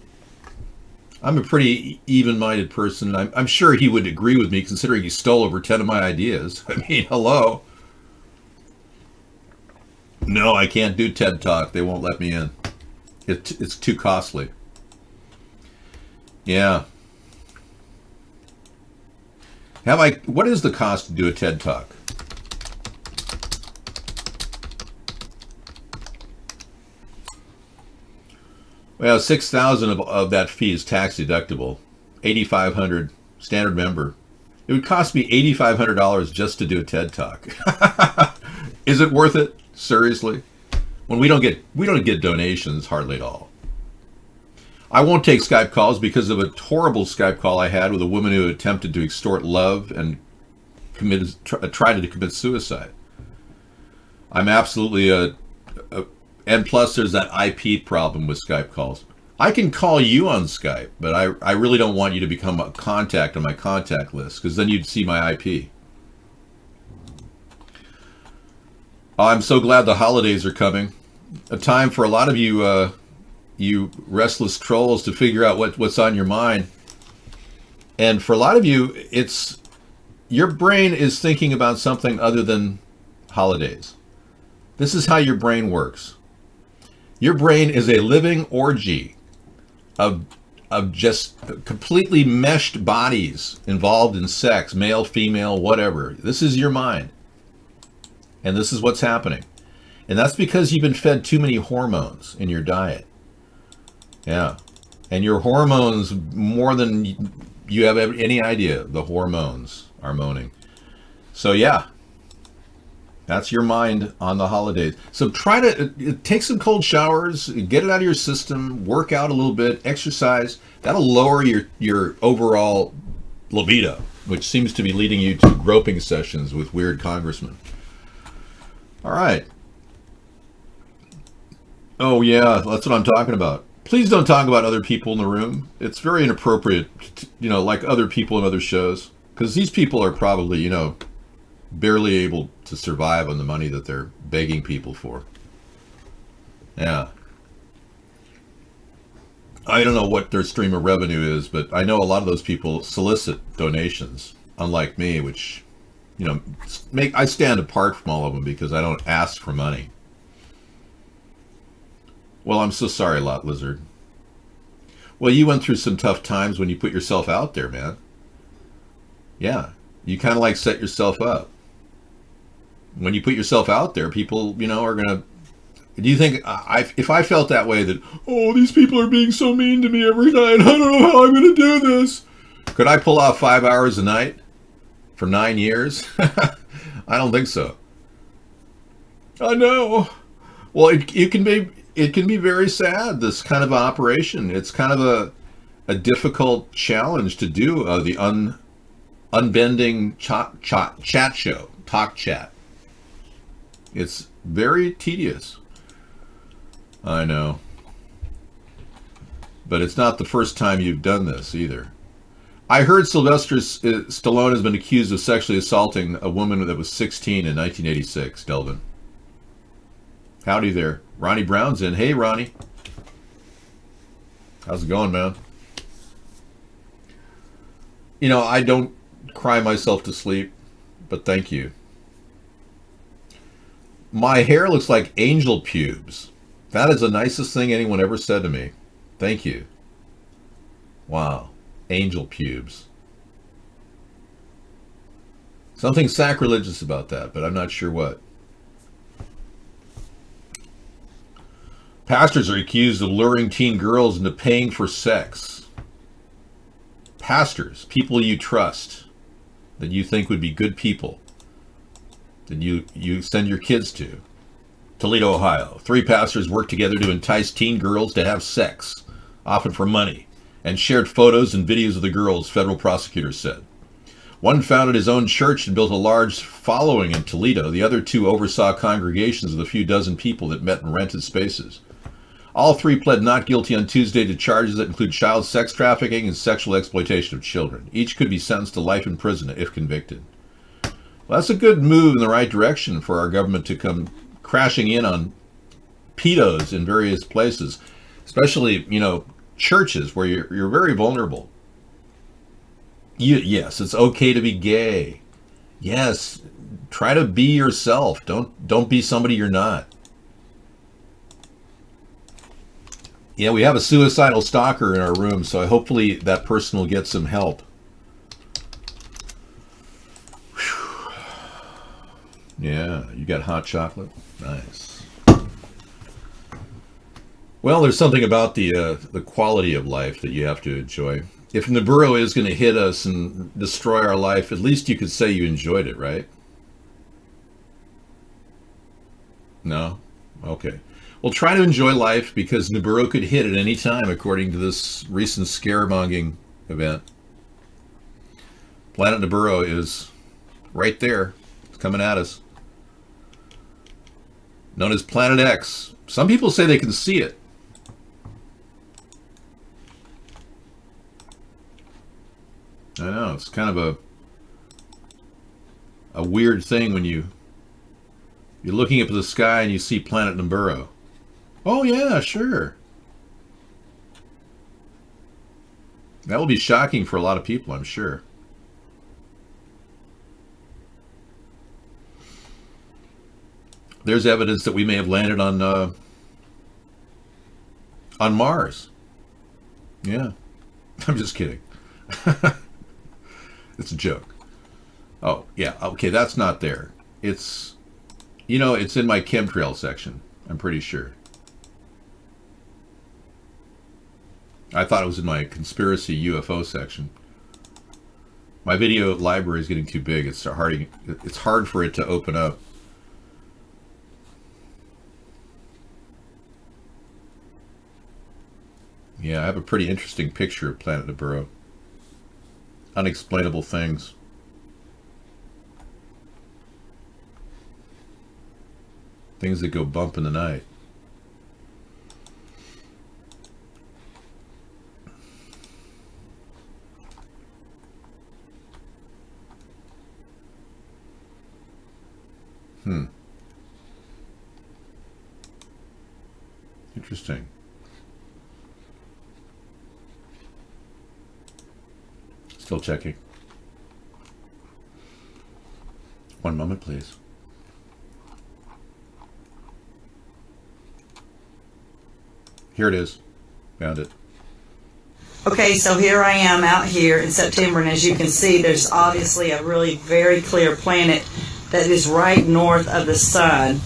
I'm a pretty even-minded person. I'm sure he would agree with me, considering he stole over 10 of my ideas. I mean, hello. No, I can't do TED Talk. They won't let me in. It's too costly. Yeah. What is the cost to do a TED Talk? Well, $6,000 of that fee is tax deductible. $8,500 standard member. It would cost me $8,500 just to do a TED Talk. Is it worth it? Seriously? When we don't get donations hardly at all. I won't take Skype calls because of a horrible Skype call I had with a woman who attempted to extort love and tried to commit suicide. I'm absolutely and plus there's that IP problem with Skype calls. I can call you on Skype, but I really don't want you to become a contact on my contact list, because then you'd see my IP. I'm so glad the holidays are coming. A time for a lot of you you restless trolls to figure out what's on your mind. And for a lot of you, it's your brain is thinking about something other than holidays. This is how your brain works. Your brain is a living orgy of just completely meshed bodies involved in sex, male, female, whatever. This is your mind. And this is what's happening. And that's because you've been fed too many hormones in your diet. Yeah. And your hormones, more than you have any idea, the hormones are moaning. So yeah. That's your mind on the holidays. So try to take some cold showers, get it out of your system, work out a little bit, exercise. That'll lower your overall libido, which seems to be leading you to groping sessions with weird congressmen. All right. Oh yeah, that's what I'm talking about. Please don't talk about other people in the room. It's very inappropriate, you know, like other people in other shows, because these people are probably, you know, barely able to survive on the money that they're begging people for. Yeah. I don't know what their stream of revenue is, but I know a lot of those people solicit donations, unlike me, which, you know, I stand apart from all of them because I don't ask for money. Well, I'm so sorry, Lot Lizard. Well, you went through some tough times when you put yourself out there, man. Yeah. You kind of like set yourself up. When you put yourself out there, people, you know, are going to... Do you think, if I felt that way, that, oh, these people are being so mean to me every night, I don't know how I'm going to do this. Could I pull off 5 hours a night for 9 years? I don't think so. I know. Well, it can be very sad, this kind of operation. It's kind of a difficult challenge to do, the unbending chat show, talk chat. It's very tedious. I know. But it's not the first time you've done this either. I heard Sylvester Stallone has been accused of sexually assaulting a woman that was 16 in 1986, Delvin. Howdy there. Ronnie Brown's in. Hey, Ronnie. How's it going, man? You know, I don't cry myself to sleep, but thank you. My hair looks like angel pubes. That is the nicest thing anyone ever said to me. Thank you. Wow. Angel pubes. Something sacrilegious about that, but I'm not sure what. Pastors are accused of luring teen girls into paying for sex. Pastors, people you trust, that you think would be good people, that you send your kids to. Toledo, Ohio. 3 pastors worked together to entice teen girls to have sex, often for money, and shared photos and videos of the girls, federal prosecutors said. One founded his own church and built a large following in Toledo. The other two oversaw congregations of the few dozen people that met in rented spaces. All three pled not guilty on Tuesday to charges that include child sex trafficking and sexual exploitation of children. Each could be sentenced to life in prison if convicted. Well, that's a good move in the right direction for our government to come crashing in on pedos in various places, especially, you know, churches where you're very vulnerable. Yes, it's okay to be gay. Yes, try to be yourself. Don't be somebody you're not. Yeah, we have a suicidal stalker in our room, so hopefully that person will get some help. Whew. Yeah, you got hot chocolate? Nice. Well, there's something about the quality of life that you have to enjoy. If Nibiru is going to hit us and destroy our life, at least you could say you enjoyed it, right? No? Okay. Well, try to enjoy life because Nibiru could hit at any time, according to this recent scaremongering event. Planet Nibiru is right there. It's coming at us. Known as Planet X. Some people say they can see it. I know, it's kind of a weird thing when you're looking up at the sky and you see Planet Nibiru. Oh yeah, sure. That will be shocking for a lot of people, I'm sure. There's evidence that we may have landed on Mars. Yeah, I'm just kidding. It's a joke. Oh, yeah, okay, that's not there. It's, you know, it's in my chemtrail section, I'm pretty sure. I thought it was in my conspiracy UFO section. My video library is getting too big. It's hard for it to open up. Yeah, I have a pretty interesting picture of Planet Nibiru. Unexplainable things. Things that go bump in the night. Interesting. Still checking. One moment, please. Here it is. Found it. Okay, so here I am out here in September, and as you can see, there's obviously a really very clear planet that is right north of the sun.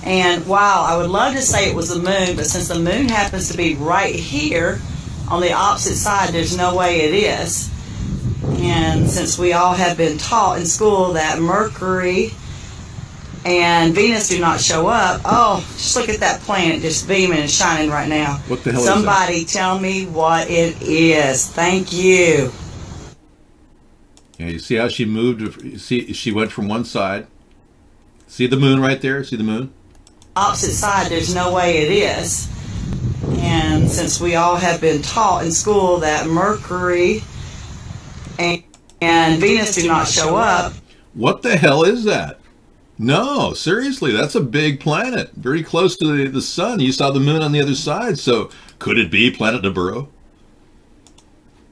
And wow, I would love to say it was the moon, but since the moon happens to be right here on the opposite side, there's no way it is. And since we all have been taught in school that Mercury and Venus do not show up, oh, just look at that planet just beaming and shining right now. What the hell is Somebody tell me what it is. Thank you. Yeah, you see how she moved? You see, she went from one side. See the moon right there? See the moon? Opposite side, there's no way it is. And since we all have been taught in school that Mercury and Venus do not show up. What the hell is that? No, seriously, that's a big planet. Very close to the sun. You saw the moon on the other side, so could it be Planet Nibiru?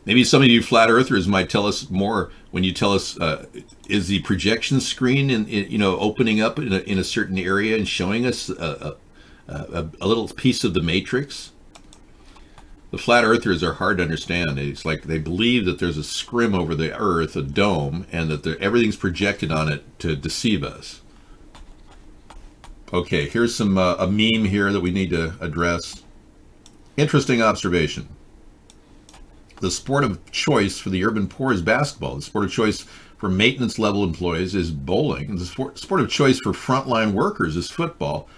Maybe some of you flat earthers might tell us more when you tell us, is the projection screen opening up in a certain area and showing us a little piece of the matrix? The flat earthers are hard to understand. It's like they believe that there's a scrim over the earth, a dome, and that everything's projected on it to deceive us. Okay, here's some a meme here that we need to address. Interesting observation. The sport of choice for the urban poor is basketball. The sport of choice for maintenance level employees is bowling. And the sport of choice for frontline workers is football.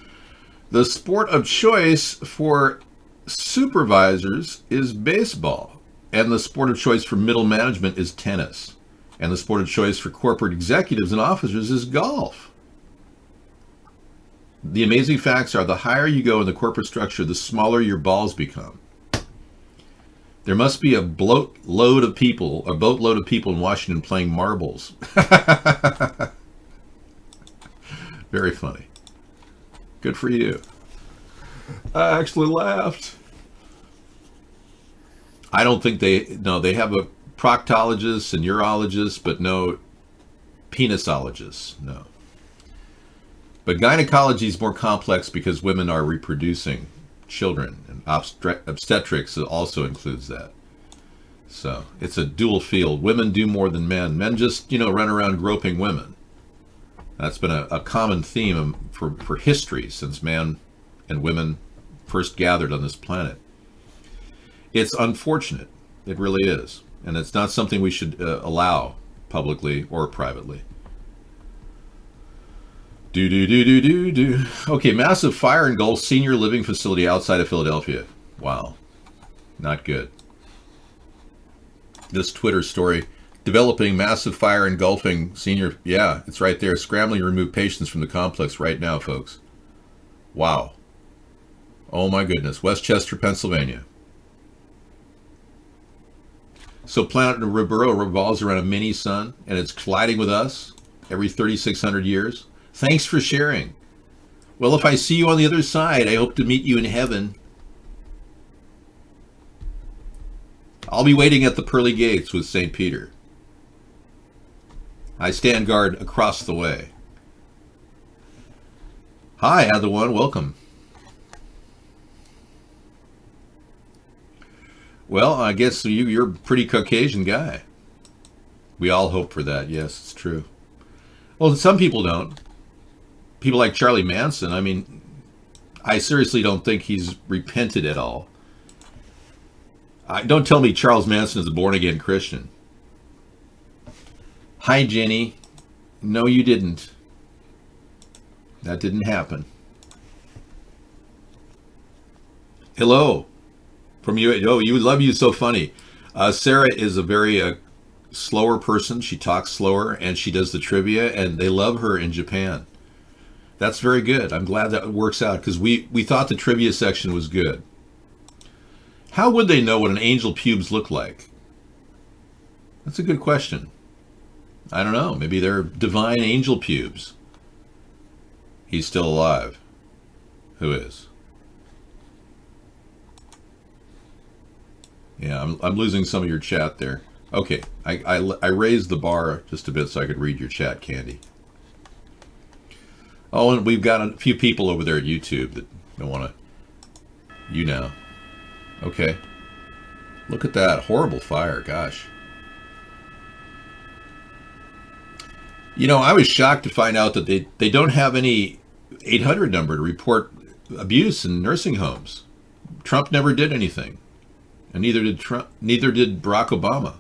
The sport of choice for supervisors is baseball. And the sport of choice for middle management is tennis. And the sport of choice for corporate executives and officers is golf. The amazing facts are the higher you go in the corporate structure, the smaller your balls become. There must be a boatload of people in Washington playing marbles. Very funny. Good for you. I actually laughed. I don't think they have a proctologist and urologist, but no penisologists, no. But gynecology is more complex because women are reproducing children, and obstetrics also includes that. So it's a dual field. Women do more than men. Men just, run around groping women. That's been a common theme for history since man and women first gathered on this planet. It's unfortunate. It really is. And it's not something we should allow publicly or privately. Okay, massive fire engulfs senior living facility outside of Philadelphia. Wow. Not good. This Twitter story, developing massive fire engulfing senior... Yeah, it's right there. Scrambling to remove patients from the complex right now, folks. Wow. Oh my goodness. Westchester, Pennsylvania. So planet Nibiru revolves around a mini sun, and it's colliding with us every 3,600 years. Thanks for sharing. Well, if I see you on the other side, I hope to meet you in heaven. I'll be waiting at the pearly gates with St. Peter. I stand guard across the way. Hi, other one. Welcome. Well, I guess you're a pretty Caucasian guy. We all hope for that. Yes, it's true. Well, some people don't. People like Charlie Manson, I mean, I seriously don't think he's repented at all. Don't tell me Charles Manson is a born-again Christian. Hi, Jenny. No, you didn't. That didn't happen. Hello. From you. Oh, you love you so funny. Sarah is a very slower person. She talks slower, and she does the trivia, and they love her in Japan. That's very good. I'm glad that works out, because we thought the trivia section was good. How would they know what an angel pubes look like? That's a good question. I don't know. Maybe they're divine angel pubes. He's still alive. Who is? Yeah, I'm losing some of your chat there. Okay, I raised the bar just a bit so I could read your chat, Candy. Oh, and we've got a few people over there at YouTube that don't want to... Okay. Look at that. Horrible fire. Gosh. I was shocked to find out that they don't have any 800 number to report abuse in nursing homes. Trump never did anything. And neither did Barack Obama.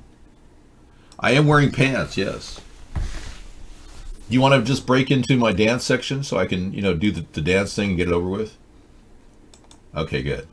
I am wearing pants, yes. Do you want to just break into my dance section so I can, do the dance thing and get it over with? Okay, good.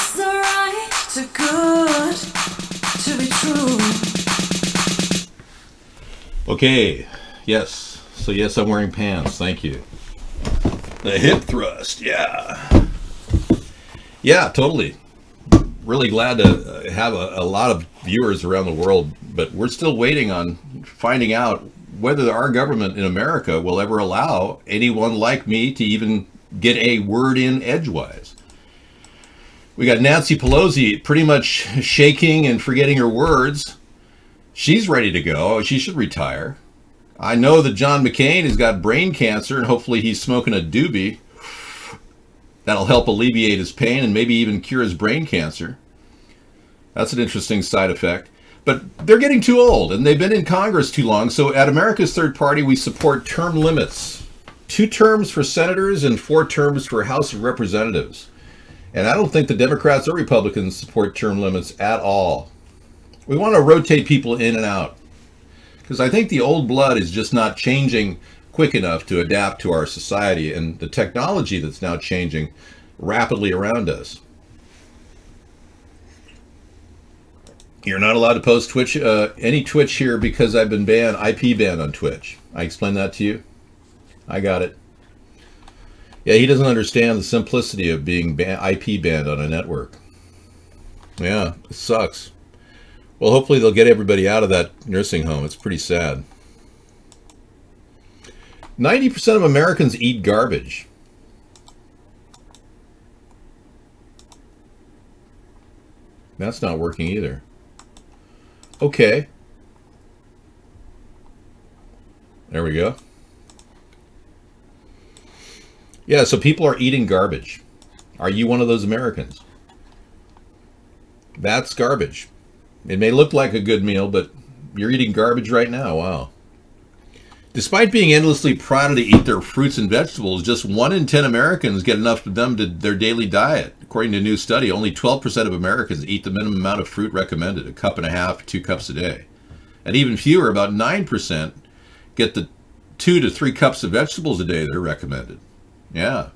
It's alright, too good to be true. Okay, yes. So yes, I'm wearing pants. Thank you. The hip thrust, yeah. Yeah, totally. Really glad to have a lot of viewers around the world, but we're still waiting on finding out whether our government in America will ever allow anyone like me to even get a word in edgewise. We got Nancy Pelosi pretty much shaking and forgetting her words. She's ready to go. She should retire. I know that John McCain has got brain cancer, and hopefully he's smoking a doobie. That'll help alleviate his pain and maybe even cure his brain cancer. That's an interesting side effect. But they're getting too old, and they've been in Congress too long. So at America's Third Party, we support term limits. 2 terms for senators and 4 terms for House of Representatives. And I don't think the Democrats or Republicans support term limits at all. We want to rotate people in and out, because I think the old blood is just not changing quick enough to adapt to our society and the technology that's now changing rapidly around us. You're not allowed to post Twitch, any Twitch here because I've been banned, IP banned on Twitch. I explained that to you. I got it. Yeah, he doesn't understand the simplicity of being IP banned on a network. Yeah, it sucks. Well, hopefully they'll get everybody out of that nursing home. It's pretty sad. 90% of Americans eat garbage. That's not working either. Okay. There we go. Yeah, so people are eating garbage. Are you one of those Americans? That's garbage. It may look like a good meal, but you're eating garbage right now. Wow. Despite being endlessly prodded to eat their fruits and vegetables, just 1 in 10 Americans get enough of them to their daily diet. According to a new study, only 12% of Americans eat the minimum amount of fruit recommended, 1.5 cups, 2 cups a day. And even fewer, about 9%, get the 2 to 3 cups of vegetables a day that are recommended. Yeah.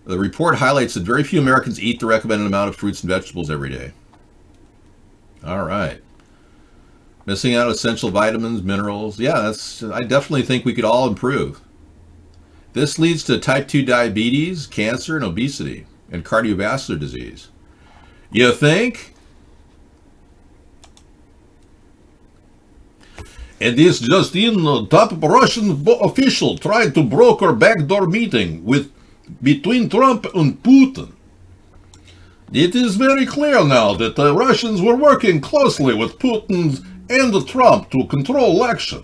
The report highlights that very few Americans eat the recommended amount of fruits and vegetables every day. All right. Missing out on essential vitamins, minerals. Yeah, I definitely think we could all improve. This leads to type 2 diabetes, cancer, and obesity, and cardiovascular disease. You think? And this just in, top Russian official tried to broker backdoor meeting between Trump and Putin. It is very clear now that the Russians were working closely with Putin and Trump to control election.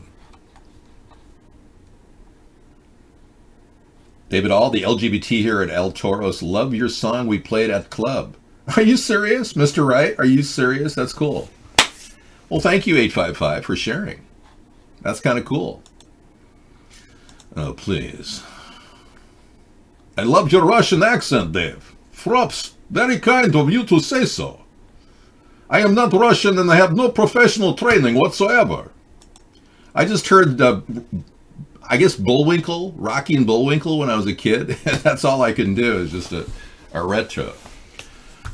David All, the LGBT here at El Toros, love your song we played at club. Are you serious, Mr. Wright? Are you serious? That's cool. Well, thank you, 855, for sharing. That's kind of cool. Oh, please. I loved your Russian accent, Dave. Frops, very kind of you to say so. I am not Russian and I have no professional training whatsoever. I just heard, I guess, Bullwinkle, Rocky and Bullwinkle when I was a kid. That's all I can do is just a retro.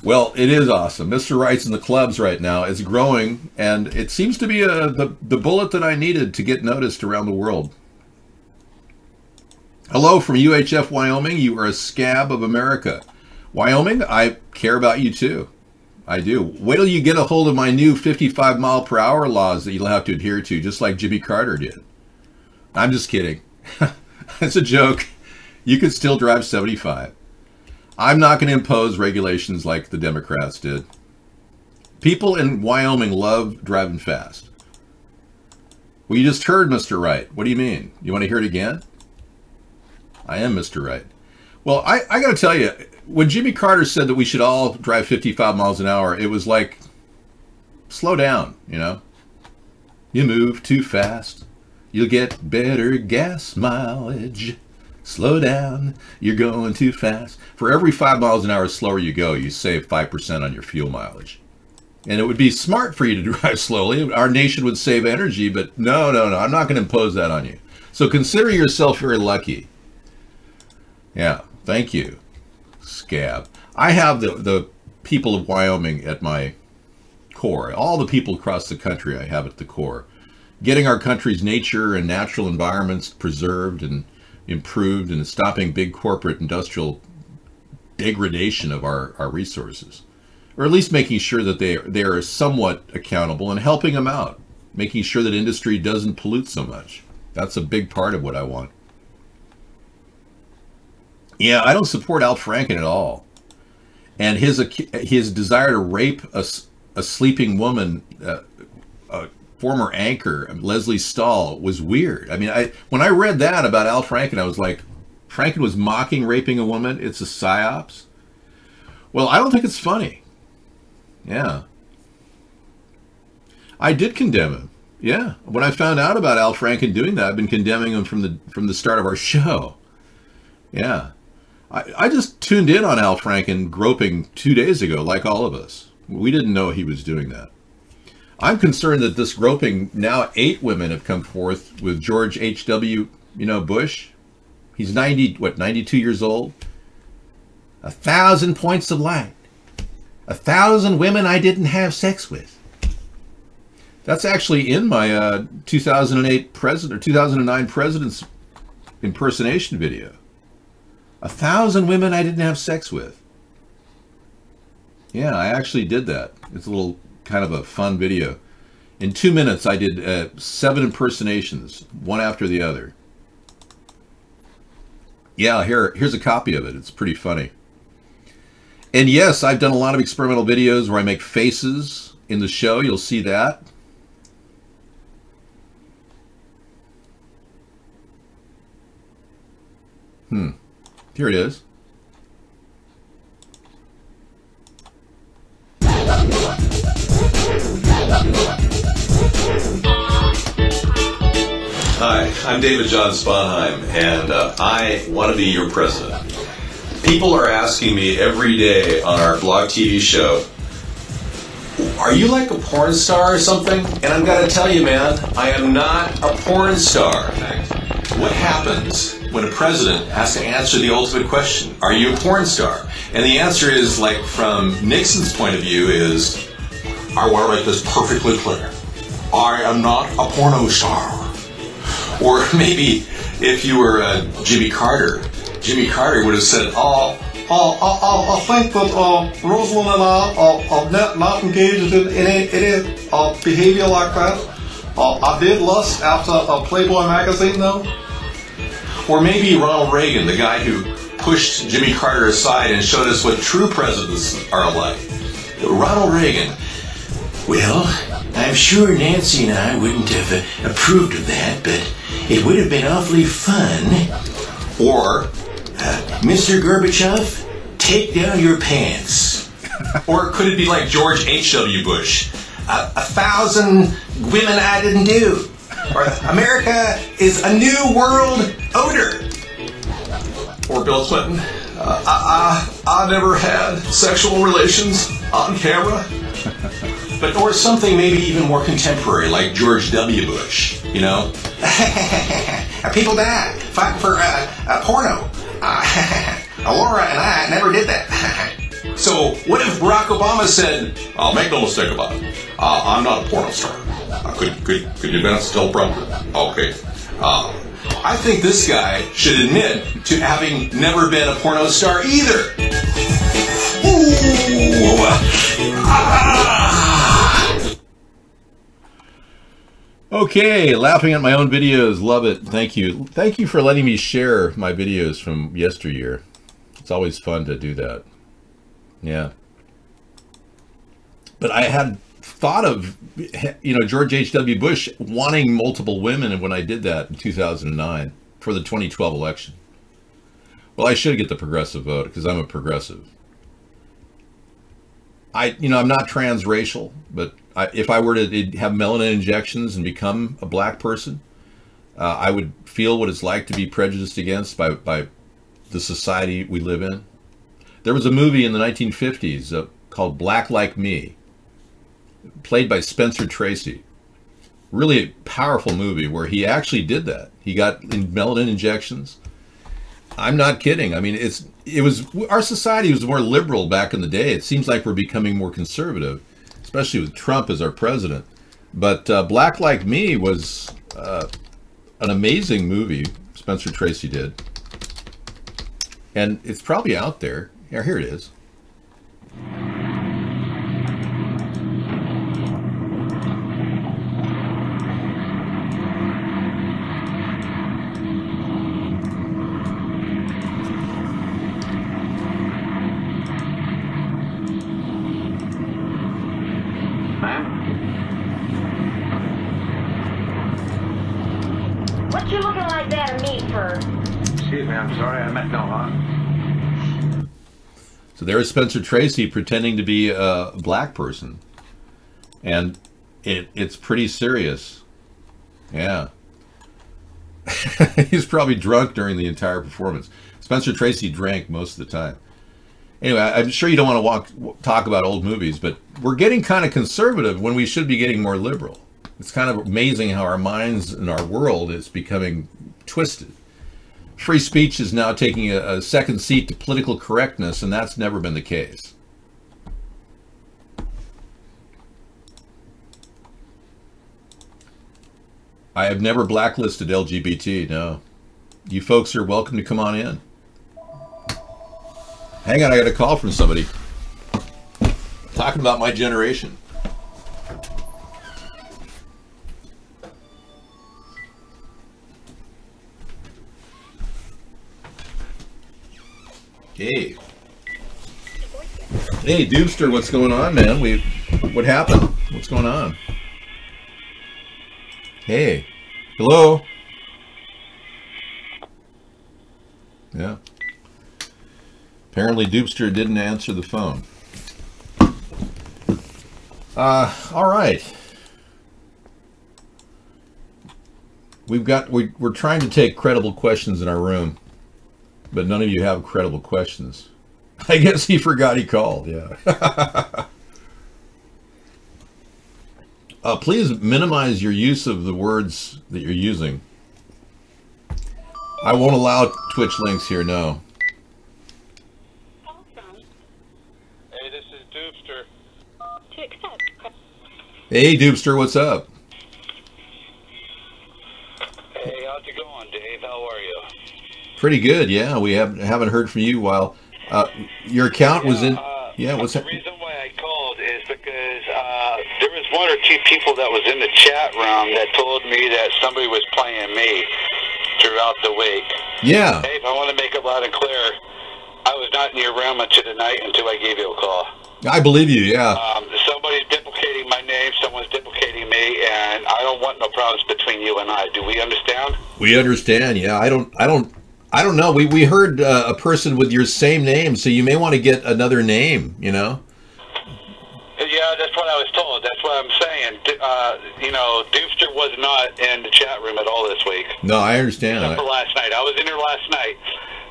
Well, it is awesome. Mr. Wright's in the clubs right now. It's growing, and it seems to be the bullet that I needed to get noticed around the world. Hello from UHF, Wyoming. You are a scab of America. Wyoming, I care about you too. I do. Wait till you get a hold of my new 55-mile-per-hour laws that you'll have to adhere to, just like Jimmy Carter did. I'm just kidding. It's a joke. You could still drive 75. I'm not going to impose regulations like the Democrats did. People in Wyoming love driving fast. Well, you just heard Mr. Wright. What do you mean? You want to hear it again? I am Mr. Wright. Well, I got to tell you, when Jimmy Carter said that we should all drive 55 miles an hour, it was like, slow down, you know? You move too fast, you'll get better gas mileage. Slow down, you're going too fast. For every 5 miles an hour slower you go, you save 5% on your fuel mileage. And it would be smart for you to drive slowly. Our nation would save energy, but no, I'm not going to impose that on you. So consider yourself very lucky. Yeah, thank you, scab. I have the people of Wyoming at my core. All the people across the country I have at the core. Getting our country's nature and natural environments preserved and improved, and stopping big corporate industrial degradation of our resources. Or at least making sure that they are somewhat accountable and helping them out. Making sure that industry doesn't pollute so much. That's a big part of what I want. Yeah, I don't support Al Franken at all. And his desire to rape a sleeping woman, a former anchor, Leslie Stahl, was weird. I mean, when I read that about Al Franken, I was like, Franken was mocking raping a woman? It's a psyops? Well, I don't think it's funny. Yeah. I did condemn him. Yeah. When I found out about Al Franken doing that, I've been condemning him from the start of our show. Yeah. I just tuned in on Al Franken groping 2 days ago, like all of us. We didn't know he was doing that. I'm concerned that this groping, now 8 women have come forth with George H.W. Bush. He's 92 years old. 1,000 points of light. 1,000 women I didn't have sex with. That's actually in my 2008 president or 2009 president's impersonation video. 1,000 women I didn't have sex with. Yeah, I actually did that. It's a little kind of a fun video. In 2 minutes, I did 7 impersonations, one after the other. Yeah, here's a copy of it. It's pretty funny. And yes, I've done a lot of experimental videos where I make faces in the show. You'll see that. Here it is. Hi, I'm David John Sponheim, and I want to be your president. People are asking me every day on our blog TV show, are you like a porn star or something? And I'm going to tell you, man, I am not a porn star. What happens when a president has to answer the ultimate question, are you a porn star? And the answer is, like, from Nixon's point of view, is, I want to make this perfectly clear. I am not a porno star. Or maybe if you were Jimmy Carter would have said, I think that Roosevelt and I are not engaged in any behavior like that. I did lust after a Playboy magazine, though. Or maybe Ronald Reagan, the guy who pushed Jimmy Carter aside and showed us what true presidents are like. Ronald Reagan. Well, I'm sure Nancy and I wouldn't have approved of that, but it would have been awfully fun. Or, Mr. Gorbachev, take down your pants. Or could it be like George H.W. Bush? 1,000 women I didn't do. Or America is a new world odor. Or Bill Clinton, I never had sexual relations on camera. Or something maybe even more contemporary, like George W. Bush, you know? People die fighting for porno. Laura and I never did that. So what if Barack Obama said, I'll make no mistake about it, I'm not a porno star. Could you advance tell prompter? Okay. I think this guy should admit to having never been a porno star either. Ooh. Okay, laughing at my own videos. Love it. Thank you. Thank you for letting me share my videos from yesteryear. It's always fun to do that. Yeah. But I had thought of, George H.W. Bush wanting multiple women, and when I did that in 2009 for the 2012 election. Well, I should get the progressive vote because I'm a progressive. I'm not transracial, but if I were to have melanin injections and become a black person, I would feel what it's like to be prejudiced against by the society we live in. There was a movie in the 1950s called Black Like Me, played by Spencer Tracy. Really a powerful movie where he actually did that. He got melanin injections. I'm not kidding. I mean, it was, our society was more liberal back in the day. It seems like we're becoming more conservative, especially with Trump as our president. But Black Like Me was an amazing movie Spencer Tracy did. And it's probably out there. Yeah, here it is. What you looking like that at me for? Excuse me, I'm sorry, I meant no harm. So there's Spencer Tracy pretending to be a black person. And it's pretty serious. Yeah. He's probably drunk during the entire performance. Spencer Tracy drank most of the time. Anyway, I'm sure you don't want to talk about old movies, but we're getting kind of conservative when we should be getting more liberal. It's kind of amazing how our minds and our world is becoming twisted. Free speech is now taking a second seat to political correctness, and that's never been the case. I have never blacklisted LGBT, no. You folks are welcome to come on in. Hang on, I got a call from somebody. Talking about my generation. Hey. Hey, Doobster, what's going on, man? What happened? What's going on? Hey. Hello? Yeah. Apparently Doobster didn't answer the phone. All right. We're trying to take credible questions in our room, but none of you have credible questions. I guess he forgot he called, yeah. Please minimize your use of the words that you're using. I won't allow Twitch links here, no. Hey, this is Doobster. To accept. Hey, Doobster, what's up? Hey, how's it going, Dave? How are you? Pretty good, yeah. We haven't heard from you while your account was in. Yeah, what's that? The reason why I called is because there was one or two people that was in the chat room that told me that somebody was playing me throughout the week. Yeah. Dave, I want to make it loud and clear. I was not in your room until tonight until I gave you a call. I believe you, yeah. Somebody's duplicating my name, someone's duplicating me, and I don't want no problems between you and I. Do we understand? We understand, yeah. I don't know. We heard a person with your same name, so you may want to get another name, you know? Yeah, that's what I was told. That's what I'm saying. Doobster was not in the chat room at all this week. No, I understand. Except for last night. I was in there last night.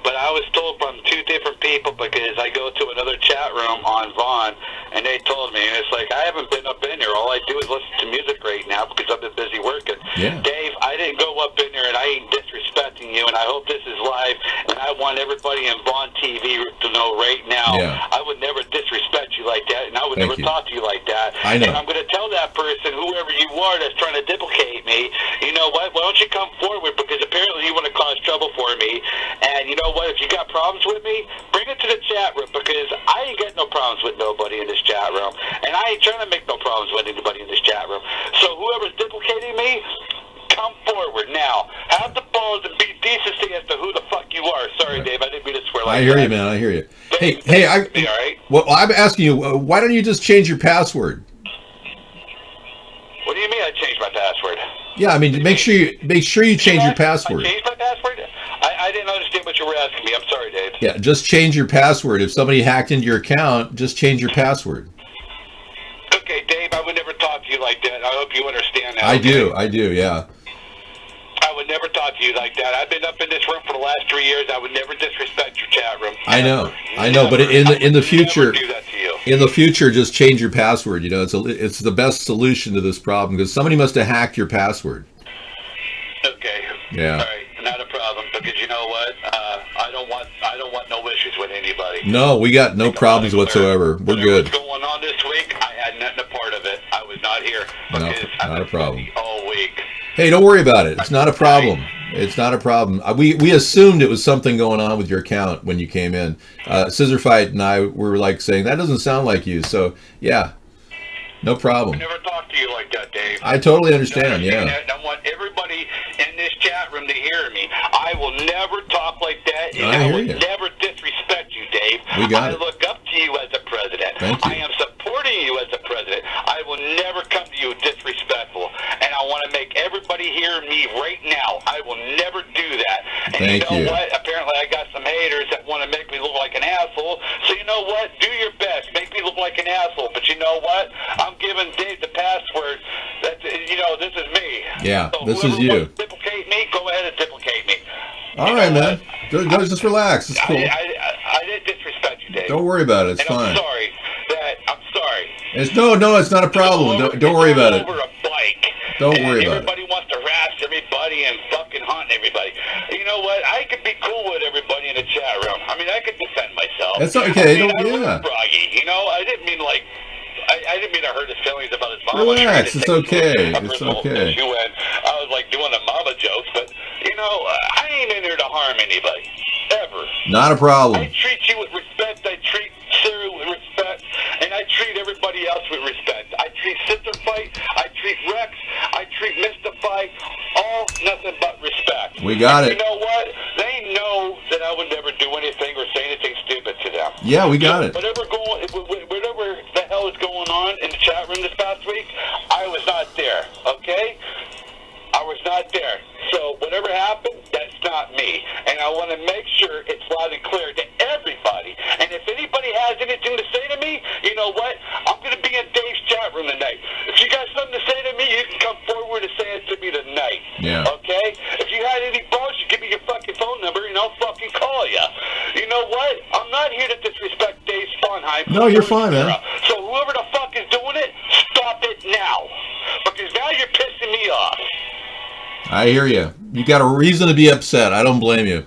But I was told from two different people because I go to another chat room on Vaughn, and they told me, and it's like, I haven't been up in there. All I do is listen to music right now because I've been busy working. Yeah. Dave, I didn't go up in there, and I ain't disrespecting you, and I hope this is live, and I want everybody in Vaughn TV to know right now, Yeah. I would never disrespect you like that, and I would Thank never you. talk to you like that. I know. And I'm going to tell that person, whoever you are that's trying to duplicate me, you know what, why don't you come forward, because apparently you want to cause trouble for me, and you know what, if you got problems with me, bring it to the chat room, because I ain't got no problems with nobody in this chat room, and I ain't trying to make no problems with anybody in this chat room. So whoever's duplicating me, come forward now. Have the balls and be decency as to who the fuck you are. Sorry, Dave, I didn't mean to swear like that. I hear you, man. I hear you. But Hey, be all right. well, I'm asking you, why don't you just change your password? What do you mean I changed my password? Yeah, I mean, make sure you change your password. I changed my password? I didn't understand what you were asking me. I'm sorry, Dave. Yeah, just change your password. If somebody hacked into your account, just change your password. Okay, Dave, I would never talk to you like that. I hope you understand that. I okay? do, yeah. I would never talk to you like that. I've been up in this room for the last 3 years. I would never disrespect your chat room. I know, but in the future, do that to you. in the future, just change your password. You know, it's the best solution to this problem because somebody must have hacked your password. Okay. Yeah. All right, not a problem. Because you know what? I don't want no issues with anybody. No, we got no problems whatsoever. We're good. What's going on this week? I had nothing a part of it. I was not here. No, Because not a problem. All week. Hey, don't worry about it. It's not a problem. It's not a problem. We assumed it was something going on with your account when you came in. Scissor Fight and I were like saying, that doesn't sound like you. So, yeah, no problem. I never talked to you like that, Dave. I totally understand, yeah. I want everybody in this chat room to hear me. I will never talk like that, and I I hear will you. never disrespect you, Dave. We got I it. look up to you as a president. Thank you. I am supporting you as a president. I will never come to you disrespectful, and I want to make everybody hear me right now. I will never do that. And Thank you know you. what? Apparently I got some haters that want to make me look like an asshole. So you know what? Do your best. Make me look like an asshole. But you know what? I'm giving Dave the password. That's, this is me. Yeah, So this is whoever you. wants to duplicate me, go ahead and duplicate me. All right, man. Just relax. It's cool. I didn't disrespect you, Dave. Don't worry about it. It's and fine. I'm sorry. It's it's not a problem. Don't worry about it. Over a bike. Don't worry about it. Everybody wants to harass everybody and fucking hunt everybody. You know what? I could be cool with everybody in the chat room. I mean, I could defend myself. That's okay. I was Yeah. Froggy. You know, I didn't mean like. I didn't mean to hurt his feelings about his mama. Relax, it's okay. It's Personal okay. issue, and I was like doing the mama jokes, but you know, I ain't in here to harm anybody. Ever. Not a I problem. treat you with respect. I treat Sarah with respect, and I treat everybody else with respect. I treat Sister Fight. I treat Rex. I treat Mystify. All nothing but respect. We got And it. You know what? They know that I would never do anything or say anything stupid to them. Yeah, we got it. Whatever the hell is going on in the chat room this past week, I was not there. Okay. I was not there. So whatever happened, that's not me. And I want to make sure it's loud and clear to everybody. And if anybody has anything to say to me, you know what? I'm going to be in Dave's chat room tonight. If you got something to say to me, you can come forward and say it to me tonight. Yeah. Okay? If you had any balls, you give me your fucking phone number and I'll fucking call you. You know what? I'm not here to disrespect Dave Sponheim. No, you're fine, man. So whoever the fuck is doing it, stop it now. Because now you're pissing me off. I hear you. You got a reason to be upset. I don't blame you.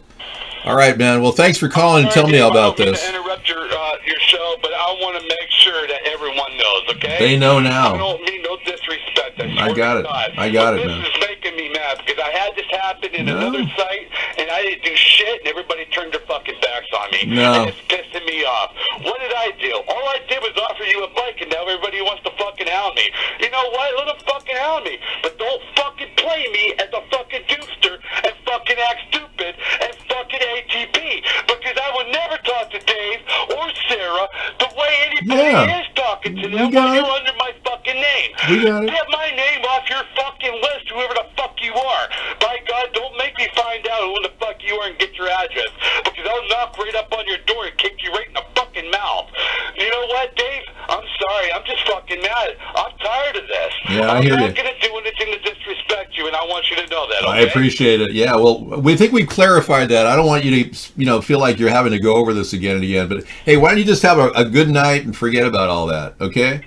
All right, man. Well, thanks for calling and telling me all about this. I don't mean to interrupt your show, but I want to make sure that everyone knows, okay? They know I now. don't mean no disrespect. I got it. I got it, man. This is making me mad because I had this happen in another site, and I didn't do shit, and everybody turned their fucking backs on me. No. And it's pissing me off. What did I do? All I did was offer you a bike, and now everybody wants to fucking hound me. You know what? Let them fucking hound me. But don't fucking play me as a fucking doofster and fucking act stupid and fucking ATP. Because I would never talk to Dave or Sarah the way anybody is talking to them when you're under my fucking name. We got it. Get my name off your fucking list, whoever the fuck you are. By God, don't make me find out who the fuck you are and get your address. Because I'll knock right up on your door and kick you right in the fucking mouth. You know what, Dave? I'm sorry. I'm just fucking mad. I'm tired of this. Yeah, I hear you. I'm not going to do anything to disrespect you, and I want you to know that, okay? I appreciate it. Yeah, well, we think we clarified that. I don't want you to, feel like you're having to go over this again and again. But hey, why don't you just have a good night and forget about all that, okay?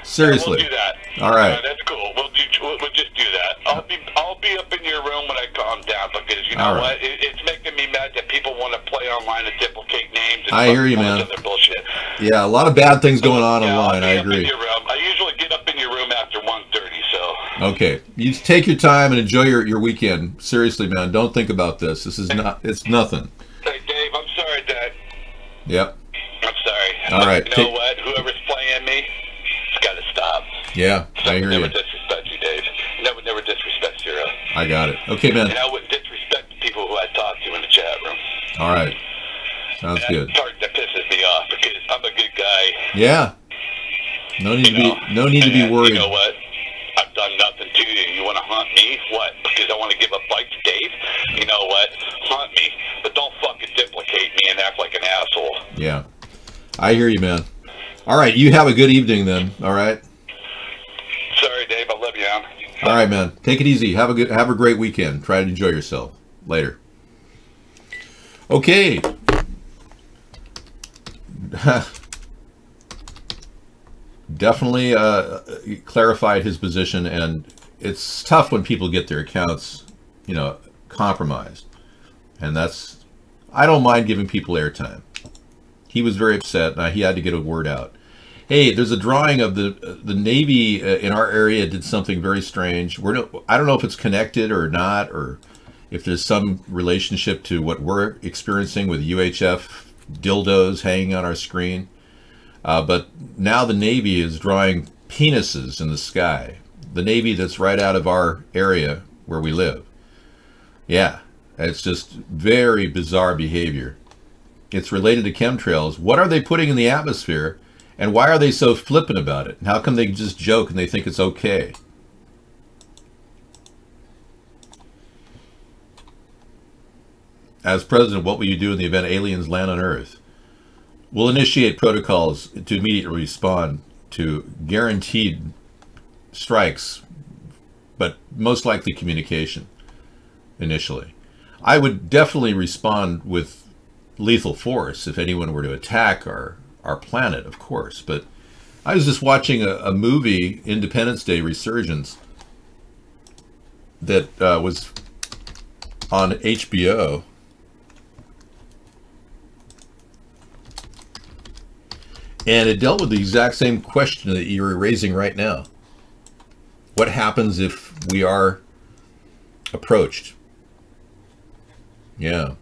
Seriously. We'll do that. All right. That's cool. We'll just do that. I'll be up in your room when I calm down because you know All right. what? It's making me mad that people want to play online and duplicate names. And I hear you, man. Other bullshit. Yeah, a lot of bad things going on Yeah, online. I I'll be up in agree. your room. I usually get up in your room after 1:30. So. Okay, you take your time and enjoy your weekend. Seriously, man, don't think about this. This is it's nothing. Hey, Dave, I'm sorry, Dad. Yep. I'm sorry. All right. You know what? Whoever's playing me, it's got to stop. Yeah, I hear Never you. disrespect you, Dave. Never disrespect Sarah. I got it. Okay, man. And I wouldn't disrespect the people who I talk to in the chat room. All right. Sounds good. That part that pisses me off because I'm a good guy. Yeah. No need to be And worried. You know what? I've done nothing to you. You want to hunt me? What? Because I want to give a bite to Dave? You know what? Hunt me. But don't fucking duplicate me and act like an asshole. Yeah. I hear you, man. All right, you have a good evening then. All right. Sorry, Dave. I love you, man. All right, man. Take it easy. Have a great weekend. Try to enjoy yourself. Later. Okay. Definitely clarified his position, and it's tough when people get their accounts, compromised. And I don't mind giving people airtime. He was very upset, and he had to get a word out. Hey, there's a drawing of the Navy in our area did something very strange. I don't know if it's connected or not, or if there's some relationship to what we're experiencing with UHF dildos hanging on our screen. But now the Navy is drawing penises in the sky. The Navy that's right out of our area where we live. Yeah, it's just very bizarre behavior. It's related to chemtrails. What are they putting in the atmosphere? And why are they so flippant about it? And how come they just joke and they think it's okay? As president, what will you do in the event aliens land on Earth? We'll initiate protocols to immediately respond to guaranteed strikes, but most likely communication initially. I would definitely respond with lethal force if anyone were to attack our planet, of course. But I was just watching a movie, Independence Day Resurgence, that was on HBO. And it dealt with the exact same question that you're raising right now. What happens if we are approached? Yeah.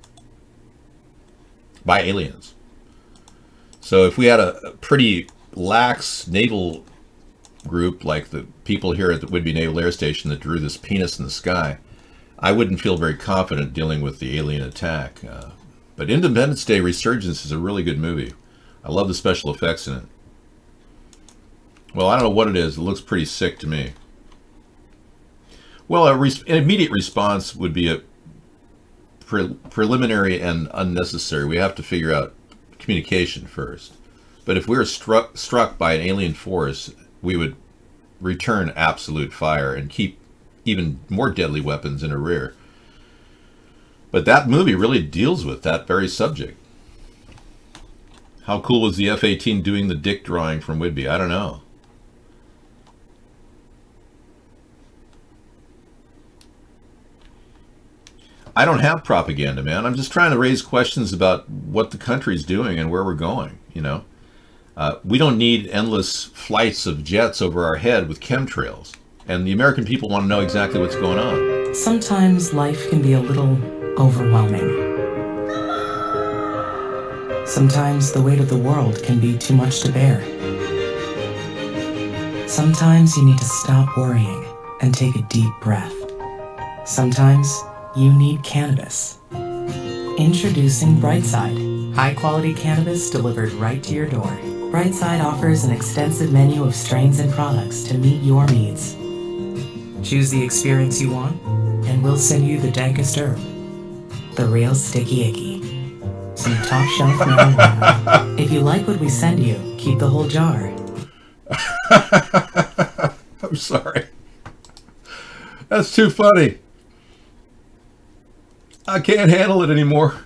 By aliens. So if we had a pretty lax naval group like the people here at the Whidbey Naval Air Station that drew this penis in the sky, I wouldn't feel very confident dealing with the alien attack. But Independence Day Resurgence is a really good movie. I love the special effects in it. Well, I don't know what it is. It looks pretty sick to me. Well, an immediate response would be a preliminary and unnecessary. We have to figure out communication first. But if we were struck by an alien force, we would return absolute fire and keep even more deadly weapons in arrear. But that movie really deals with that very subject. How cool was the F-18 doing the dick drawing from Whidbey? I don't know. I don't have propaganda, man. I'm just trying to raise questions about what the country's doing and where we're going, you know. We don't need endless flights of jets over our head with chemtrails. And the American people want to know exactly what's going on. Sometimes life can be a little overwhelming. Sometimes the weight of the world can be too much to bear. Sometimes you need to stop worrying and take a deep breath. Sometimes you need cannabis. Introducing Brightside, high-quality cannabis delivered right to your door. Brightside offers an extensive menu of strains and products to meet your needs. Choose the experience you want, and we'll send you the dankest herb, the real sticky icky. Some top shelf marijuana. If you like what we send you, keep the whole jar. I'm sorry. That's too funny. I can't handle it anymore.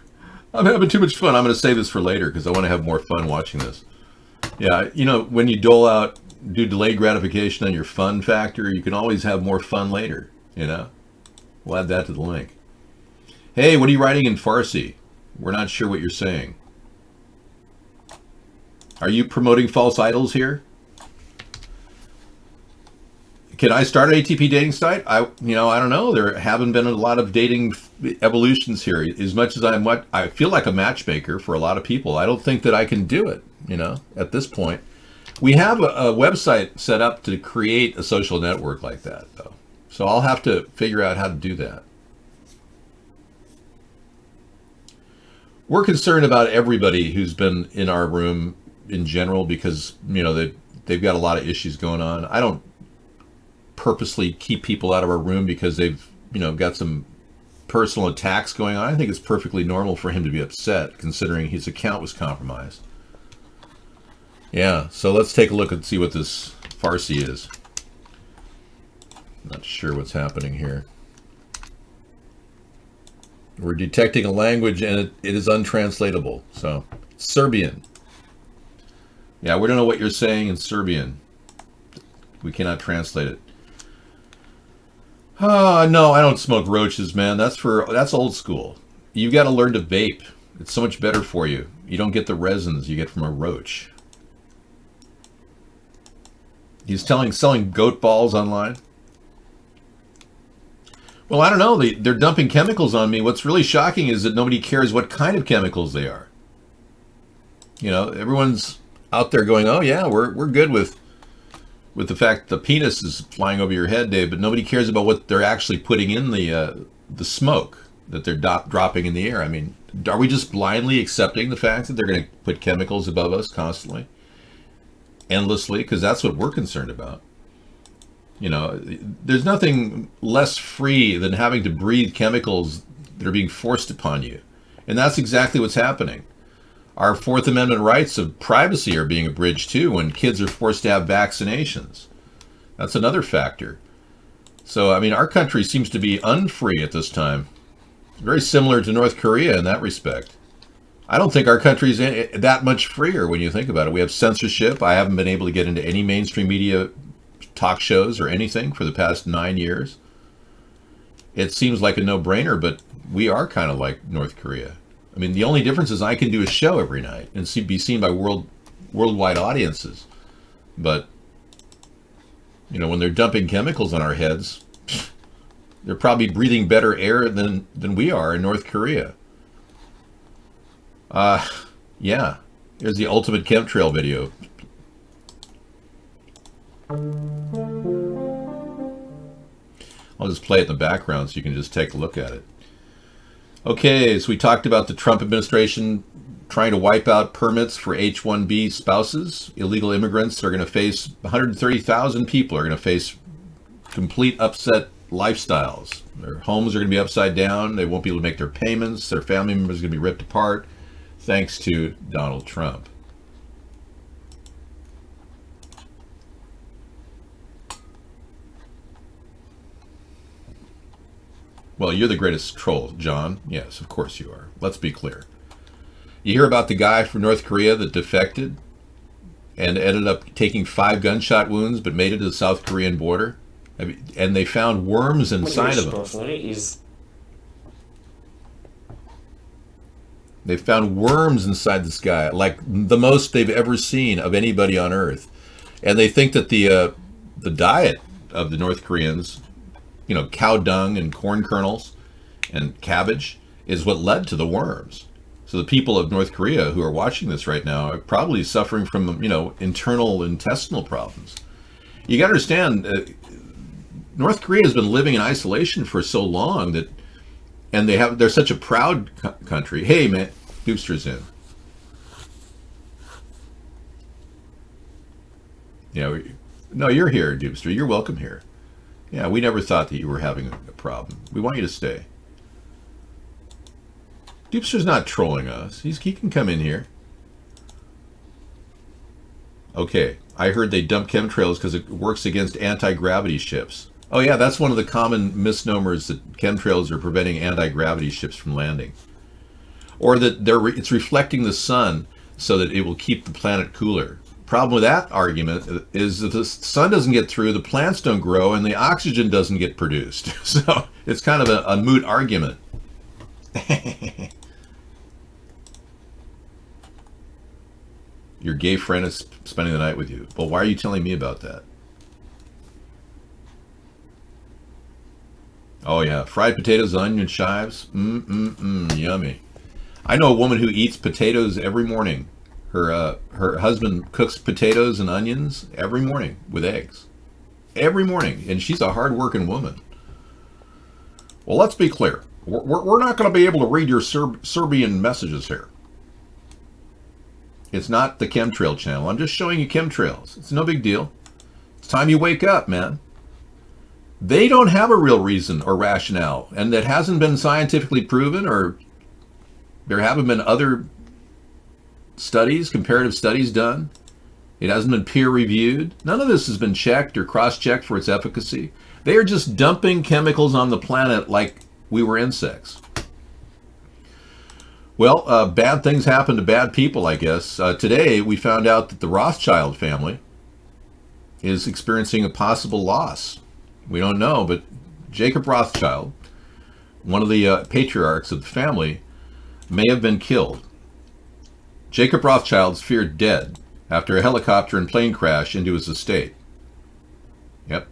I'm having too much fun. I'm going to save this for later because I want to have more fun watching this. Yeah, you know, when you do delayed gratification on your fun factor, you can always have more fun later, you know? We'll add that to the link. Hey, what are you writing in Farsi? We're not sure what you're saying. Are you promoting false idols here? Can I start an ATP dating site? I don't know. There haven't been a lot of dating evolutions here. As much as I feel like a matchmaker for a lot of people, I don't think that I can do it, you know, at this point. We have a website set up to create a social network like that, though. So I'll have to figure out how to do that. We're concerned about everybody who's been in our room in general because, you know, they've got a lot of issues going on. I don't purposely keep people out of our room because they've, you know, got some personal attacks going on. I think it's perfectly normal for him to be upset considering his account was compromised. Yeah, so let's take a look and see what this Farsi is. Not sure what's happening here. We're detecting a language and it is untranslatable. So, Serbian. Yeah, we don't know what you're saying in Serbian. We cannot translate it. No, I don't smoke roaches, man. That's old school. You've got to learn to vape. It's so much better for you. You don't get the resins you get from a roach. He's selling goat balls online. Well, I don't know. They're dumping chemicals on me. What's really shocking is that nobody cares what kind of chemicals they are. You know, everyone's out there going, "Oh yeah, we're good with the fact the penis is flying over your head, Dave," but nobody cares about what they're actually putting in the smoke that they're dropping in the air. I mean, are we just blindly accepting the fact that they're going to put chemicals above us constantly, endlessly? Because that's what we're concerned about. You know, there's nothing less free than having to breathe chemicals that are being forced upon you. And that's exactly what's happening. Our Fourth Amendment rights of privacy are being abridged too when kids are forced to have vaccinations. That's another factor. So, I mean, our country seems to be unfree at this time. Very similar to North Korea in that respect. I don't think our country is that much freer when you think about it. We have censorship. I haven't been able to get into any mainstream media talk shows or anything for the past 9 years. It seems like a no-brainer, but we are kind of like North Korea. I mean, the only difference is I can do a show every night and be seen by worldwide audiences. But, you know, when they're dumping chemicals on our heads, they're probably breathing better air than we are in North Korea. Yeah. Here's the ultimate chemtrail video. I'll just play it in the background so you can just take a look at it. Okay, so we talked about the Trump administration trying to wipe out permits for H-1B spouses. Illegal immigrants are going to face, 130,000 people are going to face complete upset lifestyles. Their homes are going to be upside down. They won't be able to make their payments. Their family members are going to be ripped apart thanks to Donald Trump. Well, you're the greatest troll, John. Yes, of course you are. Let's be clear. You hear about the guy from North Korea that defected and ended up taking 5 gunshot wounds but made it to the South Korean border? And they found worms inside of him. They found worms inside this guy, like the most they've ever seen of anybody on Earth. And they think that the diet of the North Koreans, you know, cow dung and corn kernels and cabbage, is what led to the worms. So the people of North Korea who are watching this right now are probably suffering from, you know, internal intestinal problems. You got to understand, North Korea has been living in isolation for so long that, and they're such a proud country. Hey, man, Doopster's in. Yeah, no, you're here, Doopster. You're welcome here. Yeah, we never thought that you were having a problem. We want you to stay. Doopster's not trolling us. He can come in here. Okay, I heard they dump chemtrails because it works against anti-gravity ships. Oh yeah, that's one of the common misnomers, that chemtrails are preventing anti-gravity ships from landing. Or that it's reflecting the sun so that it will keep the planet cooler. Problem with that argument is that the sun doesn't get through, the plants don't grow, and the oxygen doesn't get produced. So it's kind of a moot argument. Your gay friend is spending the night with you. Well, why are you telling me about that? Oh yeah, fried potatoes, onion chives. Yummy. I know a woman who eats potatoes every morning. Her husband cooks potatoes and onions every morning with eggs. Every morning. And she's a hard-working woman. Well, let's be clear. We're not going to be able to read your Serbian messages here. It's not the chemtrail channel. I'm just showing you chemtrails. It's no big deal. It's time you wake up, man. They don't have a real reason or rationale, and that hasn't been scientifically proven, or there haven't been other studies, comparative studies done. It hasn't been peer-reviewed. None of this has been checked or cross-checked for its efficacy. They are just dumping chemicals on the planet like we were insects. Well, bad things happen to bad people, I guess. Today, we found out that the Rothschild family is experiencing a possible loss. We don't know, but Jacob Rothschild, one of the patriarchs of the family, may have been killed. Jacob Rothschild's feared dead after a helicopter and plane crash into his estate. Yep.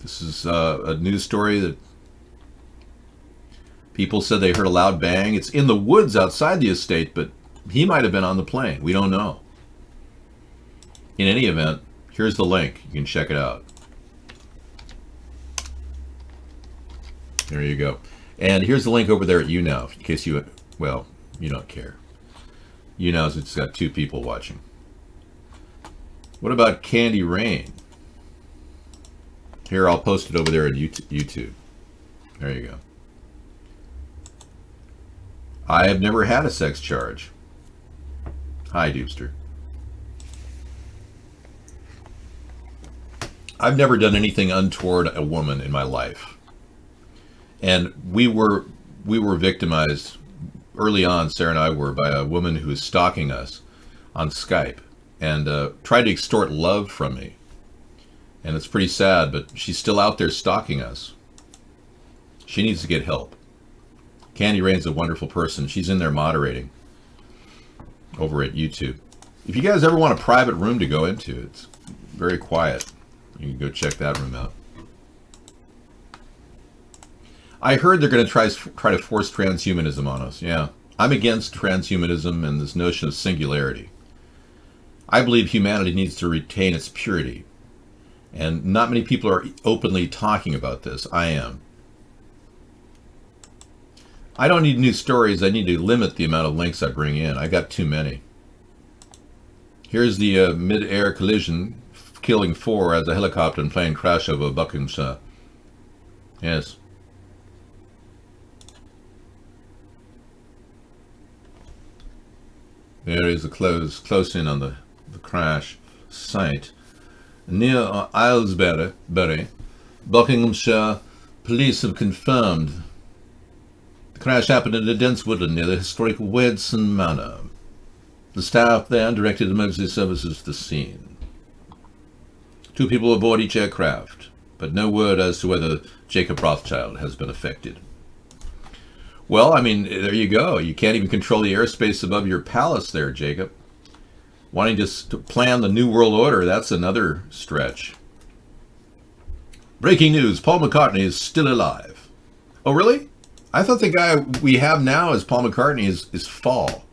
This is a news story that people said they heard a loud bang. It's in the woods outside the estate, but he might have been on the plane. We don't know. In any event, here's the link. You can check it out. There you go. And here's the link over there at YouNow, in case you, well, you don't care. YouNow's it's got 2 people watching. What about Candy Rain? Here, I'll post it over there at YouTube. There you go. I have never had a sex charge. Hi, Doobster. I've never done anything untoward a woman in my life. And we were victimized early on, Sarah and I were, by a woman who was stalking us on Skype and tried to extort love from me. And it's pretty sad, but she's still out there stalking us. She needs to get help. Candy Rain's a wonderful person. She's in there moderating over at YouTube. If you guys ever want a private room to go into, it's very quiet. You can go check that room out. I heard they're going to try to force transhumanism on us. Yeah, I'm against transhumanism and this notion of singularity. I believe humanity needs to retain its purity. And not many people are openly talking about this. I am. I don't need new stories. I need to limit the amount of links I bring in. I got too many. Here's the mid-air collision killing 4 as a helicopter and plane crash over Buckinghamshire. Yes. There is a close in on the crash site. Near Aylesbury, Buckinghamshire police have confirmed the crash happened in a dense woodland near the historic Wedson Manor. The staff there directed emergency services to the scene. 2 people aboard each aircraft, but no word as to whether Jacob Rothschild has been affected. Well, I mean, there you go. You can't even control the airspace above your palace there, Jacob. Wanting to plan the New World Order, that's another stretch. Breaking news, Paul McCartney is still alive. Oh, really? I thought the guy we have now as Paul McCartney is Fall.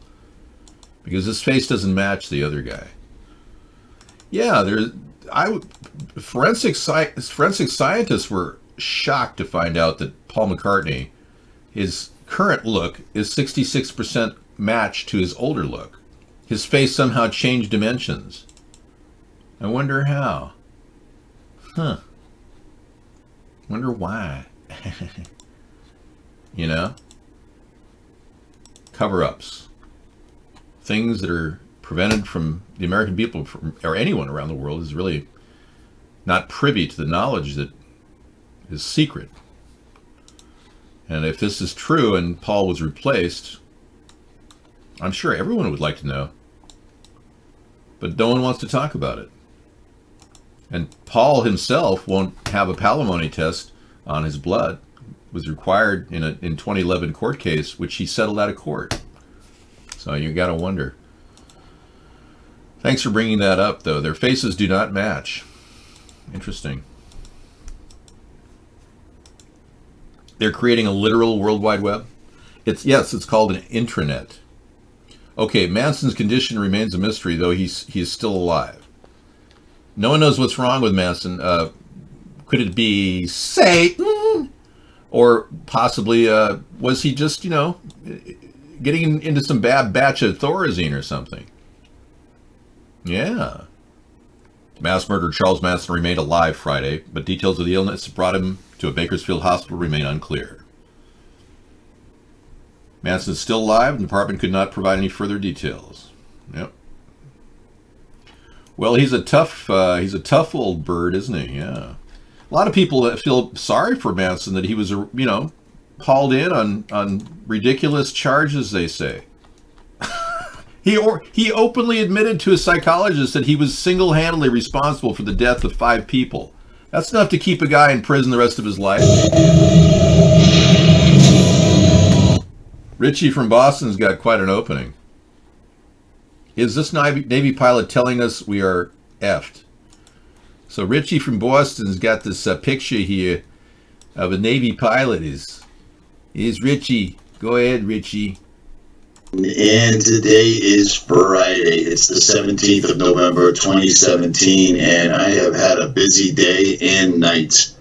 Because his face doesn't match the other guy. Yeah, forensic scientists were shocked to find out that Paul McCartney, his current look is 66% matched to his older look. His face somehow changed dimensions. I wonder how. Huh. Wonder why. You know? Cover-ups. Things that are prevented from the American people, or anyone around the world, is really not privy to the knowledge that is secret. And if this is true and Paul was replaced, I'm sure everyone would like to know. But no one wants to talk about it. And Paul himself won't have a palimony test on his blood. It was required in 2011 court case, which he settled out of court. So you got to wonder. Thanks for bringing that up, though. Their faces do not match. Interesting. They're creating a literal World Wide Web? Yes, it's called an intranet. Okay, Manson's condition remains a mystery, though he is still alive. No one knows what's wrong with Manson. Could it be Satan? Or possibly, was he just, you know, getting into some bad batch of Thorazine or something? Yeah. Mass murderer Charles Manson remained alive Friday, but details of the illness that brought him to a Bakersfield hospital remain unclear. Manson is still alive, and the department could not provide any further details. Yep. Well, he's a tough old bird, isn't he? Yeah. A lot of people feel sorry for Manson that he was, you know, hauled in on ridiculous charges, they say. He openly admitted to a psychologist that he was single-handedly responsible for the death of 5 people. That's enough to keep a guy in prison the rest of his life. Richie from Boston's got quite an opening. Is this Navy pilot telling us we are effed? So Richie from Boston's got this picture here of a Navy pilot. Is Richie? Go ahead, Richie. And today is Friday. It's the 17th of November, 2017, and I have had a busy day and night.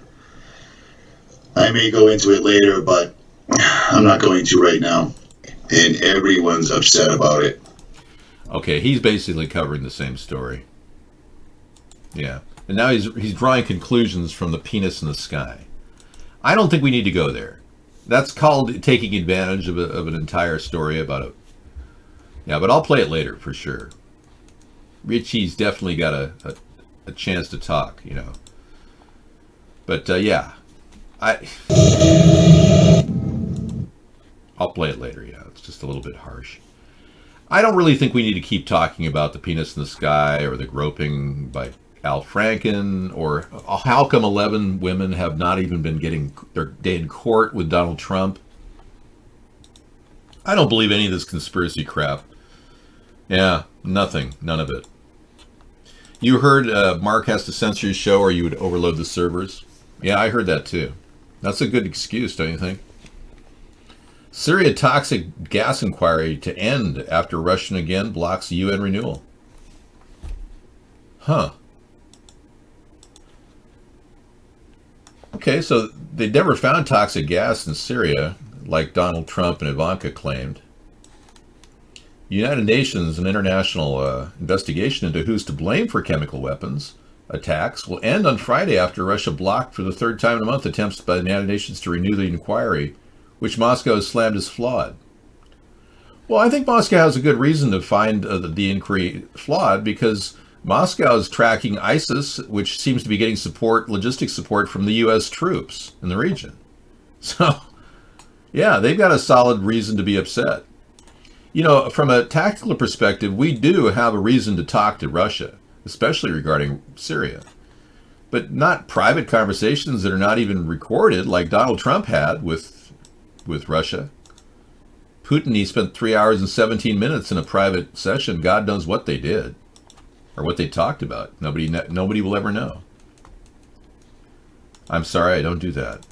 I may go into it later, but I'm not going to right now. And everyone's upset about it. Okay, he's basically covering the same story. Yeah. And now he's drawing conclusions from the penis in the sky. I don't think we need to go there. That's called taking advantage of an entire story about it. Yeah, but I'll play it later for sure. Richie's definitely got a chance to talk, you know. But yeah, I'll play it later. Yeah, it's just a little bit harsh. I don't really think we need to keep talking about the penis in the sky or the groping by Al Franken, or how come 11 women have not even been getting their day in court with Donald Trump. I don't believe any of this conspiracy crap. Yeah, nothing. None of it. You heard Mark has to censor his show or you would overload the servers? Yeah, I heard that too. That's a good excuse, don't you think? Syria toxic gas inquiry to end after Russian again blocks UN renewal. Huh. Okay, so they never found toxic gas in Syria, like Donald Trump and Ivanka claimed. United Nations, an international investigation into who's to blame for chemical weapons attacks, will end on Friday after Russia blocked for the third time in a month attempts by the United Nations to renew the inquiry, which Moscow has slammed as flawed. Well, I think Moscow has a good reason to find the inquiry flawed, because Moscow is tracking ISIS, which seems to be getting support, logistic support from the U.S. troops in the region. So, yeah, they've got a solid reason to be upset. You know, from a tactical perspective, we do have a reason to talk to Russia, especially regarding Syria. But not private conversations that are not even recorded, like Donald Trump had with Russia. Putin, he spent 3 hours and 17 minutes in a private session. God knows what they did, or what they talked about. Nobody will ever know. I'm sorry, I don't do that.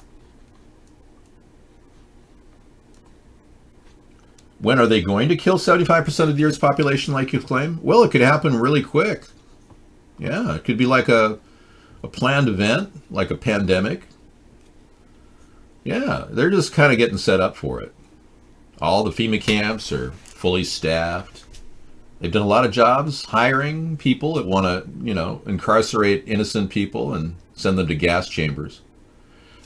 When are they going to kill 75% of the Earth's population like you claim? Well, it could happen really quick. Yeah, it could be like a planned event, like a pandemic. Yeah, they're just kind of getting set up for it. All the FEMA camps are fully staffed. They've done a lot of jobs hiring people that want to, you know, incarcerate innocent people and send them to gas chambers.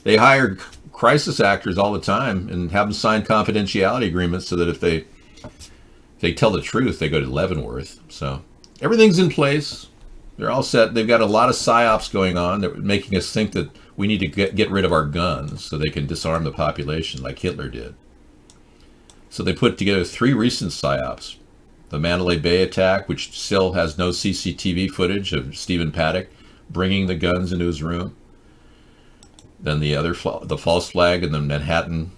They hire crisis actors all the time and have them sign confidentiality agreements so that if they tell the truth, they go to Leavenworth. So everything's in place. They're all set. They've got a lot of psyops going on that are making us think that we need to get rid of our guns so they can disarm the population like Hitler did. So they put together 3 recent psyops. The Mandalay Bay attack, which still has no CCTV footage of Stephen Paddock bringing the guns into his room. Then the false flag in the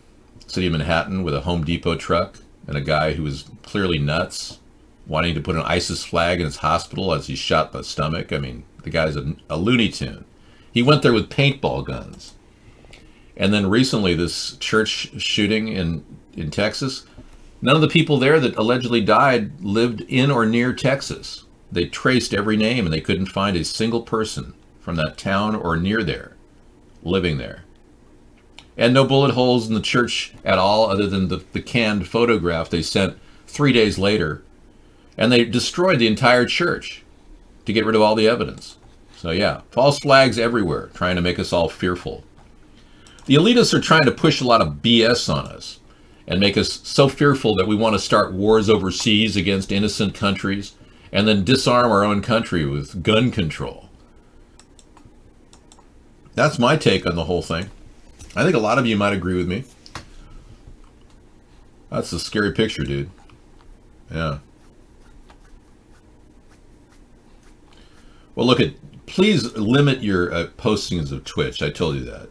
city of Manhattan with a Home Depot truck and a guy who was clearly nuts, wanting to put an ISIS flag in his hospital as he's shot by the stomach. I mean, the guy's a Looney Tune. He went there with paintball guns. And then recently, this church shooting in Texas, none of the people there that allegedly died lived in or near Texas. They traced every name and they couldn't find a single person from that town or near there living there. And no bullet holes in the church at all, other than the canned photograph they sent 3 days later. And they destroyed the entire church to get rid of all the evidence. So yeah, false flags everywhere, trying to make us all fearful. The elitists are trying to push a lot of BS on us and make us so fearful that we want to start wars overseas against innocent countries and then disarm our own country with gun control. That's my take on the whole thing. I think a lot of you might agree with me. That's a scary picture, dude. Yeah. Well, look, please limit your postings of Twitch. I told you that.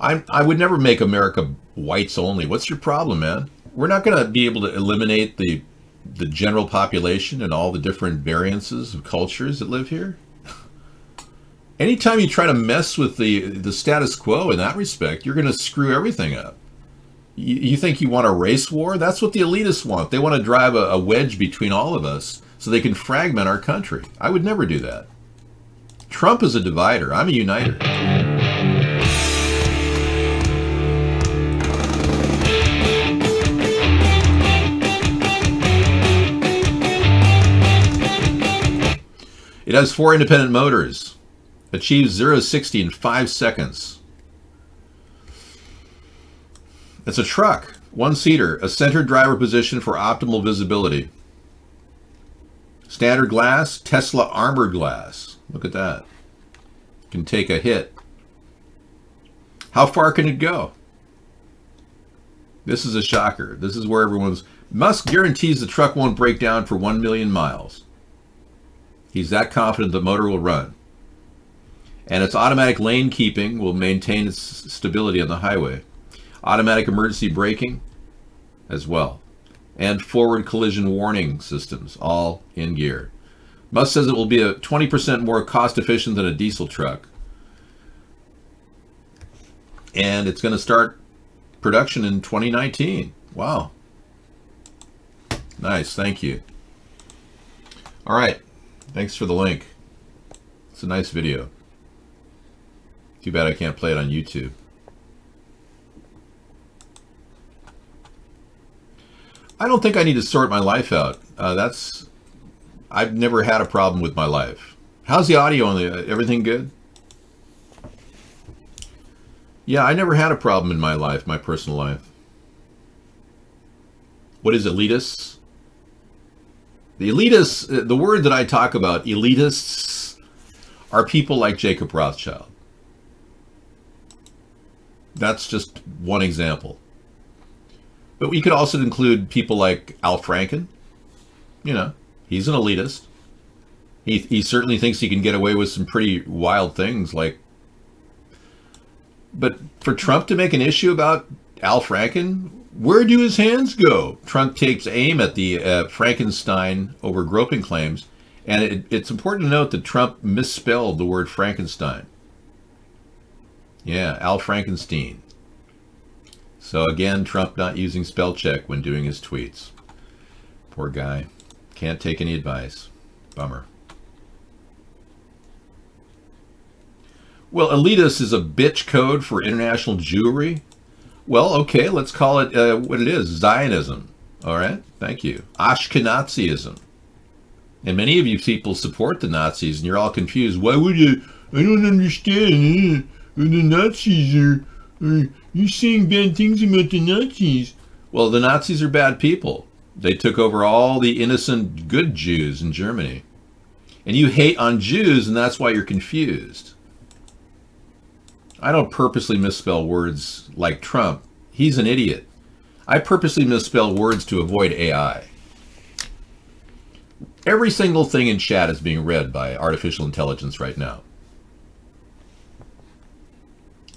I would never make America whites only. What's your problem, man? We're not going to be able to eliminate the general population and all the different variances of cultures that live here. Anytime you try to mess with the status quo in that respect, you're going to screw everything up. You think you want a race war? That's what the elitists want. They want to drive a wedge between all of us so they can fragment our country. I would never do that. Trump is a divider. I'm a uniter. It has 4 independent motors. Achieves 0 to 60 in 5 seconds. It's a truck, 1-seater, a center driver position for optimal visibility. Standard glass, Tesla armored glass. Look at that. Can take a hit. How far can it go? This is a shocker. This is where everyone's... Musk guarantees the truck won't break down for 1 million miles. He's that confident the motor will run. And its automatic lane keeping will maintain its stability on the highway. Automatic emergency braking as well. And forward collision warning systems, all in gear. Musk says it will be a 20% more cost efficient than a diesel truck. And it's going to start production in 2019. Wow. Nice, thank you. All right, thanks for the link. It's a nice video. Too bad I can't play it on YouTube. I don't think I need to sort my life out. I've never had a problem with my life. How's the audio on everything good? Yeah, I never had a problem in my life, my personal life. What is elitists? The elitists, the word that I talk about, elitists, are people like Jacob Rothschild. That's just one example. But we could also include people like Al Franken. You know, he's an elitist. He certainly thinks he can get away with some pretty wild things, like... But for Trump to make an issue about Al Franken, where do his hands go? Trump takes aim at the Frankenstein over groping claims, and it's important to note that Trump misspelled the word Frankenstein. Yeah, Al Frankenstein. So again, Trump not using spell check when doing his tweets. Poor guy. Can't take any advice. Bummer. Well, elitist is a bitch code for international Jewry. Well, okay, let's call it what it is, Zionism. All right, thank you. Ashkenazism. And many of you people support the Nazis, and you're all confused. Why would you? I don't understand. The Nazis are... You're saying bad things about the Nazis. Well, the Nazis are bad people. They took over all the innocent, good Jews in Germany. And you hate on Jews, and that's why you're confused. I don't purposely misspell words like Trump. He's an idiot. I purposely misspell words to avoid AI. Every single thing in chat is being read by artificial intelligence right now.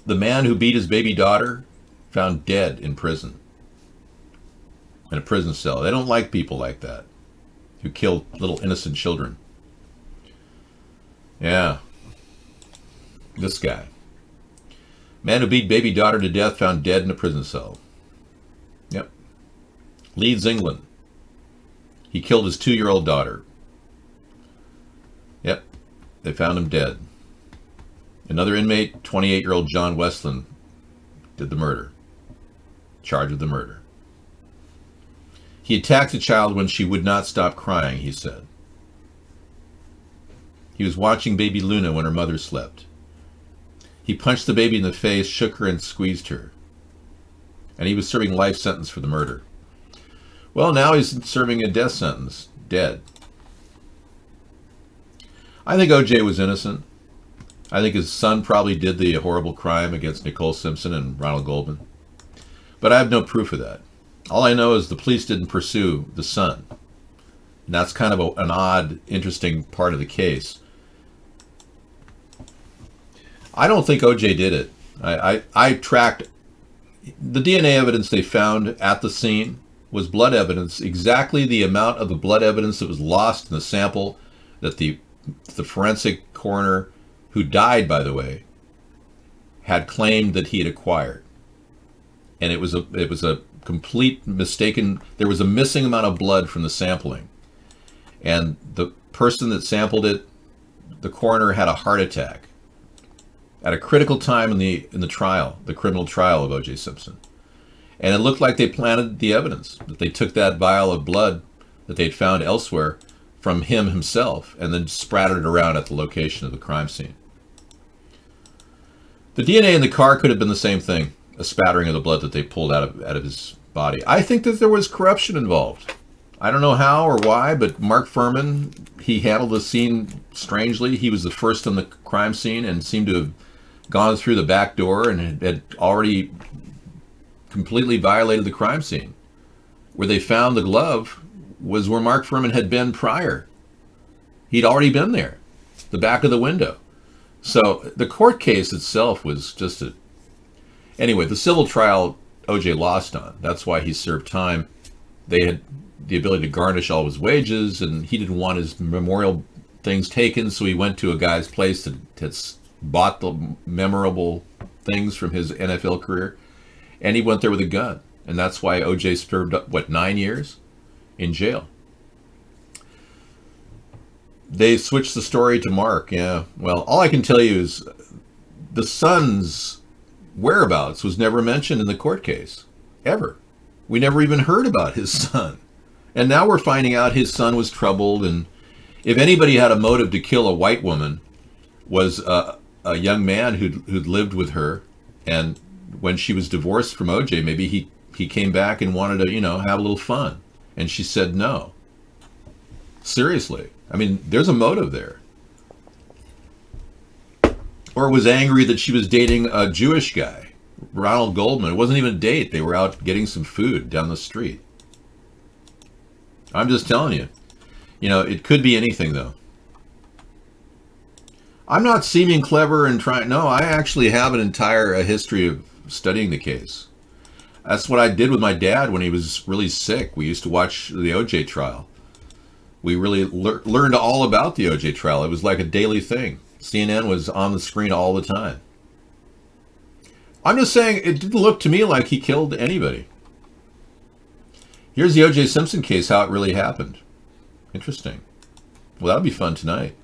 The man who beat his baby daughter found dead in prison. In a prison cell. They don't like people like that, who kill little innocent children. Yeah. This guy. Man who beat baby daughter to death found dead in a prison cell. Yep. Leeds, England. He killed his 2-year-old daughter. Yep. They found him dead. Another inmate, 28-year-old John Westland, did the murder. Charged with the murder. He attacked a child when she would not stop crying, he said. He was watching baby Luna when her mother slept. He punched the baby in the face, shook her, and squeezed her. And he was serving life sentence for the murder. Well, now he's serving a death sentence. Dead. I think O.J. was innocent. I think his son probably did the horrible crime against Nicole Simpson and Ronald Goldman. But I have no proof of that. All I know is the police didn't pursue the son. And that's kind of an odd, interesting part of the case. I don't think O.J. did it. I tracked the DNA evidence they found at the scene was blood evidence, exactly the amount of the blood evidence that was lost in the sample that the forensic coroner, who died, by the way, had claimed that he had acquired. And it was a complete mistaken. There was a missing amount of blood from the sampling, and the person that sampled it, the coroner, had a heart attack at a critical time in the trial, the criminal trial of O.J. Simpson. And it looked like they planted the evidence, that they took that vial of blood that they'd found elsewhere from him himself and then sprattered it around at the location of the crime scene. The DNA in the car could have been the same thing, a spattering of the blood that they pulled out of his body. I think that there was corruption involved. I don't know how or why, but Mark Furman, he handled the scene strangely. He was the first on the crime scene and seemed to have gone through the back door and had already completely violated the crime scene. Where they found the glove was where Mark Furman had been prior. He'd already been there, the back of the window. So the court case itself was just a... Anyway, the civil trial O.J. lost on. That's why he served time. They had the ability to garnish all his wages, and he didn't want his memorial things taken, so he went to a guy's place that had bought the memorable things from his NFL career, and he went there with a gun. And that's why O.J. served, what, 9 years in jail. They switched the story to Mark. Yeah, well, all I can tell you is the son's whereabouts was never mentioned in the court case, ever. We never even heard about his son. And now we're finding out his son was troubled, and if anybody had a motive to kill a white woman, was a young man who'd lived with her, and when she was divorced from OJ, maybe he came back and wanted to, have a little fun, and she said no. Seriously, I mean, there's a motive there. Or was angry that she was dating a Jewish guy, Ronald Goldman. It wasn't even a date. They were out getting some food down the street. I'm just telling you. It could be anything, though. I'm not seeming clever and trying... No, I actually have an entire history of studying the case. That's what I did with my dad when he was really sick. We used to watch the OJ trial. We really learned all about the OJ trial. It was like a daily thing. CNN was on the screen all the time. I'm just saying, it didn't look to me like he killed anybody. Here's the O.J. Simpson case, how it really happened. Interesting. Well, that'll be fun tonight.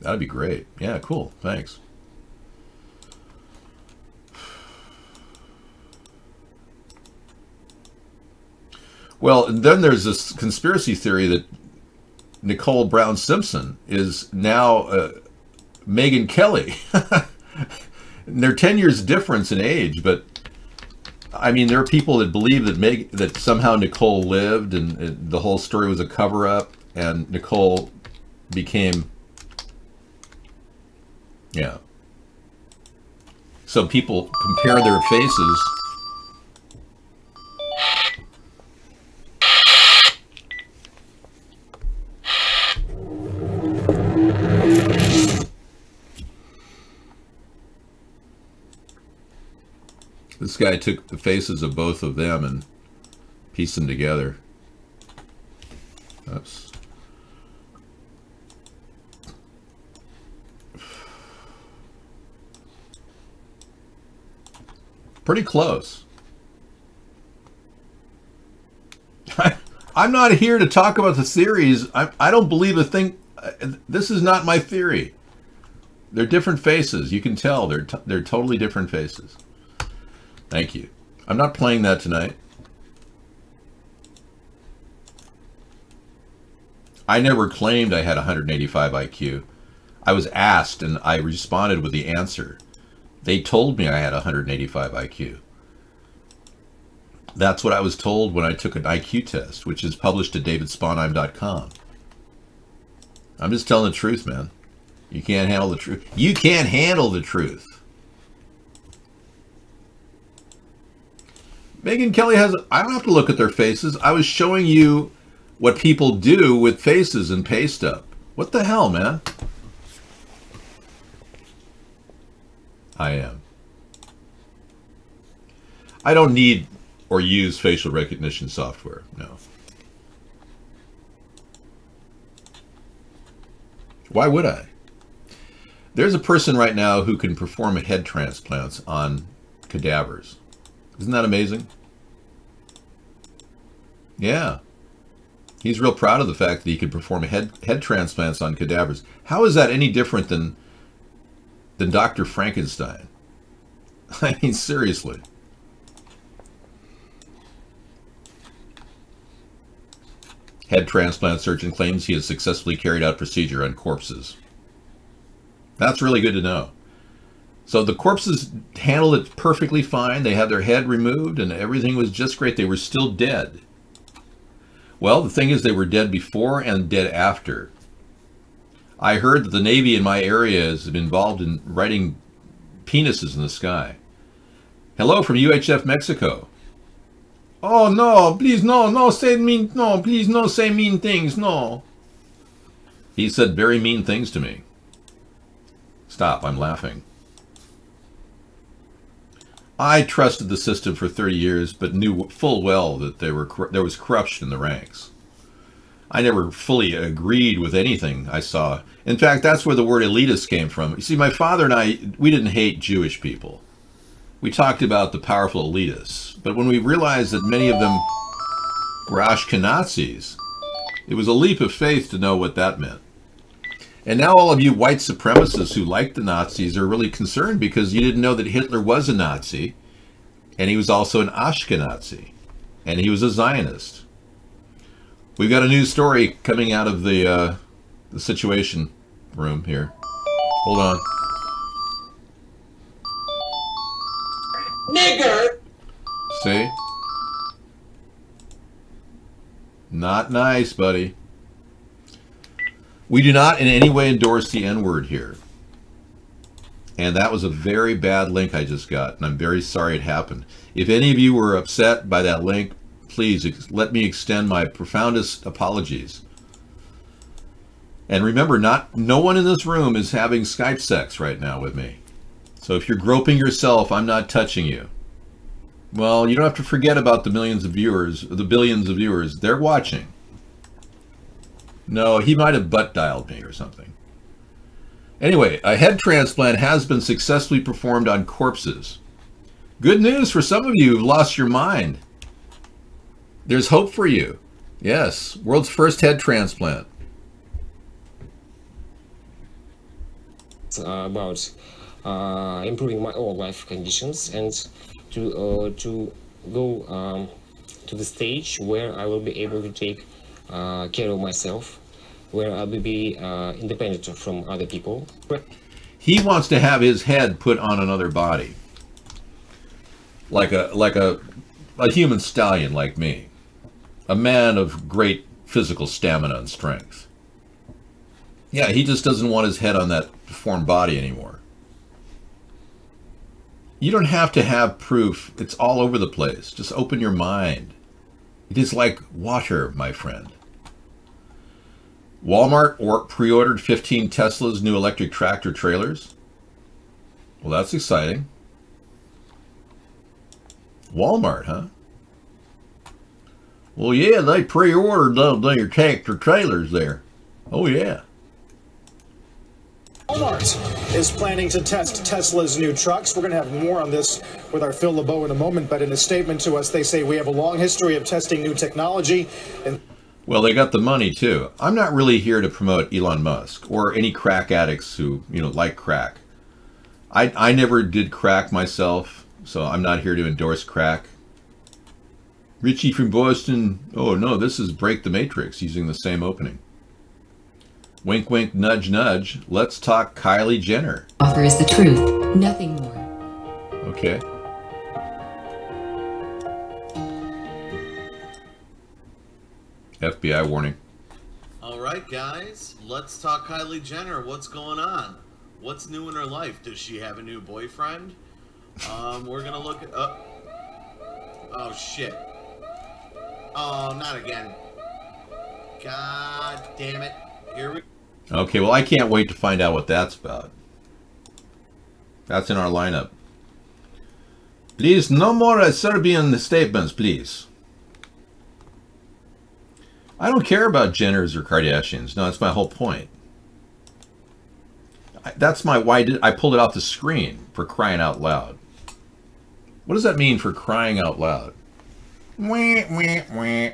That'd be great. Yeah, cool. Thanks. Well, then there's this conspiracy theory that Nicole Brown Simpson is now Megyn Kelly. They're 10 years difference in age, but I mean, there are people that believe that somehow Nicole lived and the whole story was a cover-up, and Nicole became, yeah. So people compare their faces. This guy took the faces of both of them and pieced them together. Oops. Pretty close. I'm not here to talk about the theories. I don't believe a thing. This is not my theory. They're different faces. You can tell they're totally different faces. Thank you. I'm not playing that tonight. I never claimed I had 185 IQ. I was asked and I responded with the answer. They told me I had 185 IQ. That's what I was told when I took an IQ test, which is published at davidsponheim.com. I'm just telling the truth, man. You can't handle the truth. You can't handle the truth. Megyn Kelly has... I don't have to look at their faces. I was showing you what people do with faces and paste up. What the hell, man? I am. I don't need or use facial recognition software, no. Why would I? There's a person right now who can perform head transplants on cadavers. Isn't that amazing? Yeah. He's real proud of the fact that he can perform head transplants on cadavers. How is that any different than Dr. Frankenstein? I mean, seriously. Head transplant surgeon claims he has successfully carried out procedure on corpses. That's really good to know. So the corpses handled it perfectly fine. They had their head removed and everything was just great. They were still dead. Well, the thing is, they were dead before and dead after. I heard that the Navy in my area is involved in writing penises in the sky. Hello from UHF Mexico. Oh no, please no say mean, no, please no say mean things, no. He said very mean things to me. Stop, I'm laughing. I trusted the system for 30 years, but knew full well that there was corruption in the ranks. I never fully agreed with anything I saw. In fact, that's where the word elitist came from. You see, my father and I, we didn't hate Jewish people. We talked about the powerful elitists. But when we realized that many of them were Ashkenazis, it was a leap of faith to know what that meant. And now all of you white supremacists who like the Nazis are really concerned because you didn't know that Hitler was a Nazi, and he was also an Ashkenazi, and he was a Zionist. We've got a news story coming out of the Situation room here. Hold on. Nigger! See? Not nice, buddy. We do not in any way endorse the N-word here. And that was a very bad link I just got, and I'm very sorry it happened. If any of you were upset by that link, please let me extend my profoundest apologies. And remember, no one in this room is having Skype sex right now with me. So if you're groping yourself, I'm not touching you. Well, you don't have to forget about the millions of viewers, the billions of viewers. They're watching. No, he might have butt dialed me or something. Anyway, a head transplant has been successfully performed on corpses. Good news for some of you who've lost your mind. There's hope for you. Yes, world's first head transplant. About improving my own life conditions and to go to the stage where I will be able to take care of myself, where I will be independent from other people. He wants to have his head put on another body, like a human stallion like me, a man of great physical stamina and strength. Yeah, he just doesn't want his head on that deformed body anymore. You don't have to have proof. It's all over the place. Just open your mind. It is like water, my friend. Walmart pre-ordered 15 Tesla's new electric tractor trailers. Well, that's exciting. Walmart, huh? Well, yeah, they pre-ordered their tractor trailers there. Oh, yeah. Walmart is planning to test Tesla's new trucks. We're going to have more on this with our Phil LeBeau in a moment, but in a statement to us, they say we have a long history of testing new technology. And well, they got the money, too. I'm not really here to promote Elon Musk or any crack addicts who, like crack. I never did crack myself, so I'm not here to endorse crack. Richie from Boston. Oh, no, this is Break the Matrix using the same opening. Wink, wink, nudge, nudge. Let's talk Kylie Jenner. Offer is the truth, nothing more. Okay. FBI warning. All right, guys. Let's talk Kylie Jenner. What's going on? What's new in her life? Does she have a new boyfriend? We're gonna look at. Oh shit. Oh, not again. God damn it. Here we. Okay, well, I can't wait to find out what that's about. That's in our lineup. Please, no more Serbian statements, please. I don't care about Jenners or Kardashians. No, that's my whole point. That's my why I pulled it off the screen, for crying out loud. What does that mean, for crying out loud? Wah, wah, wah.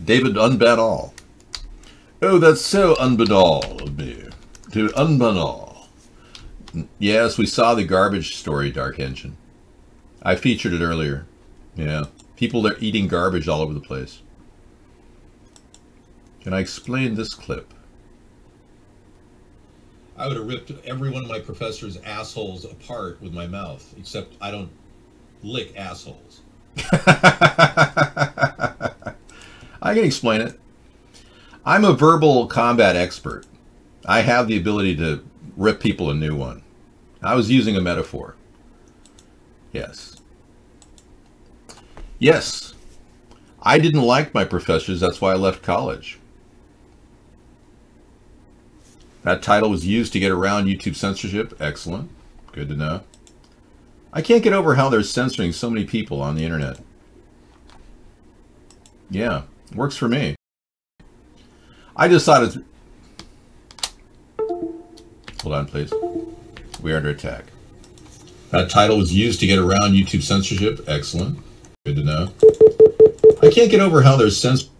David Unbadall. Oh, that's so unbadall of me. To unbanal. Yes, we saw the garbage story, Dark Engine. I featured it earlier. Yeah. People are eating garbage all over the place. Can I explain this clip? I would have ripped every one of my professor's assholes apart with my mouth, except I don't lick assholes. I can explain it. I'm a verbal combat expert. I have the ability to rip people a new one. I was using a metaphor. Yes. Yes. I didn't like my professors. That's why I left college. That title was used to get around YouTube censorship. Excellent. Good to know. I can't get over how they're censoring so many people on the internet. Yeah, works for me. I just thought it's... Hold on, please. We're under attack. That title was used to get around YouTube censorship. Excellent. Good to know. I can't get over how they're censoring...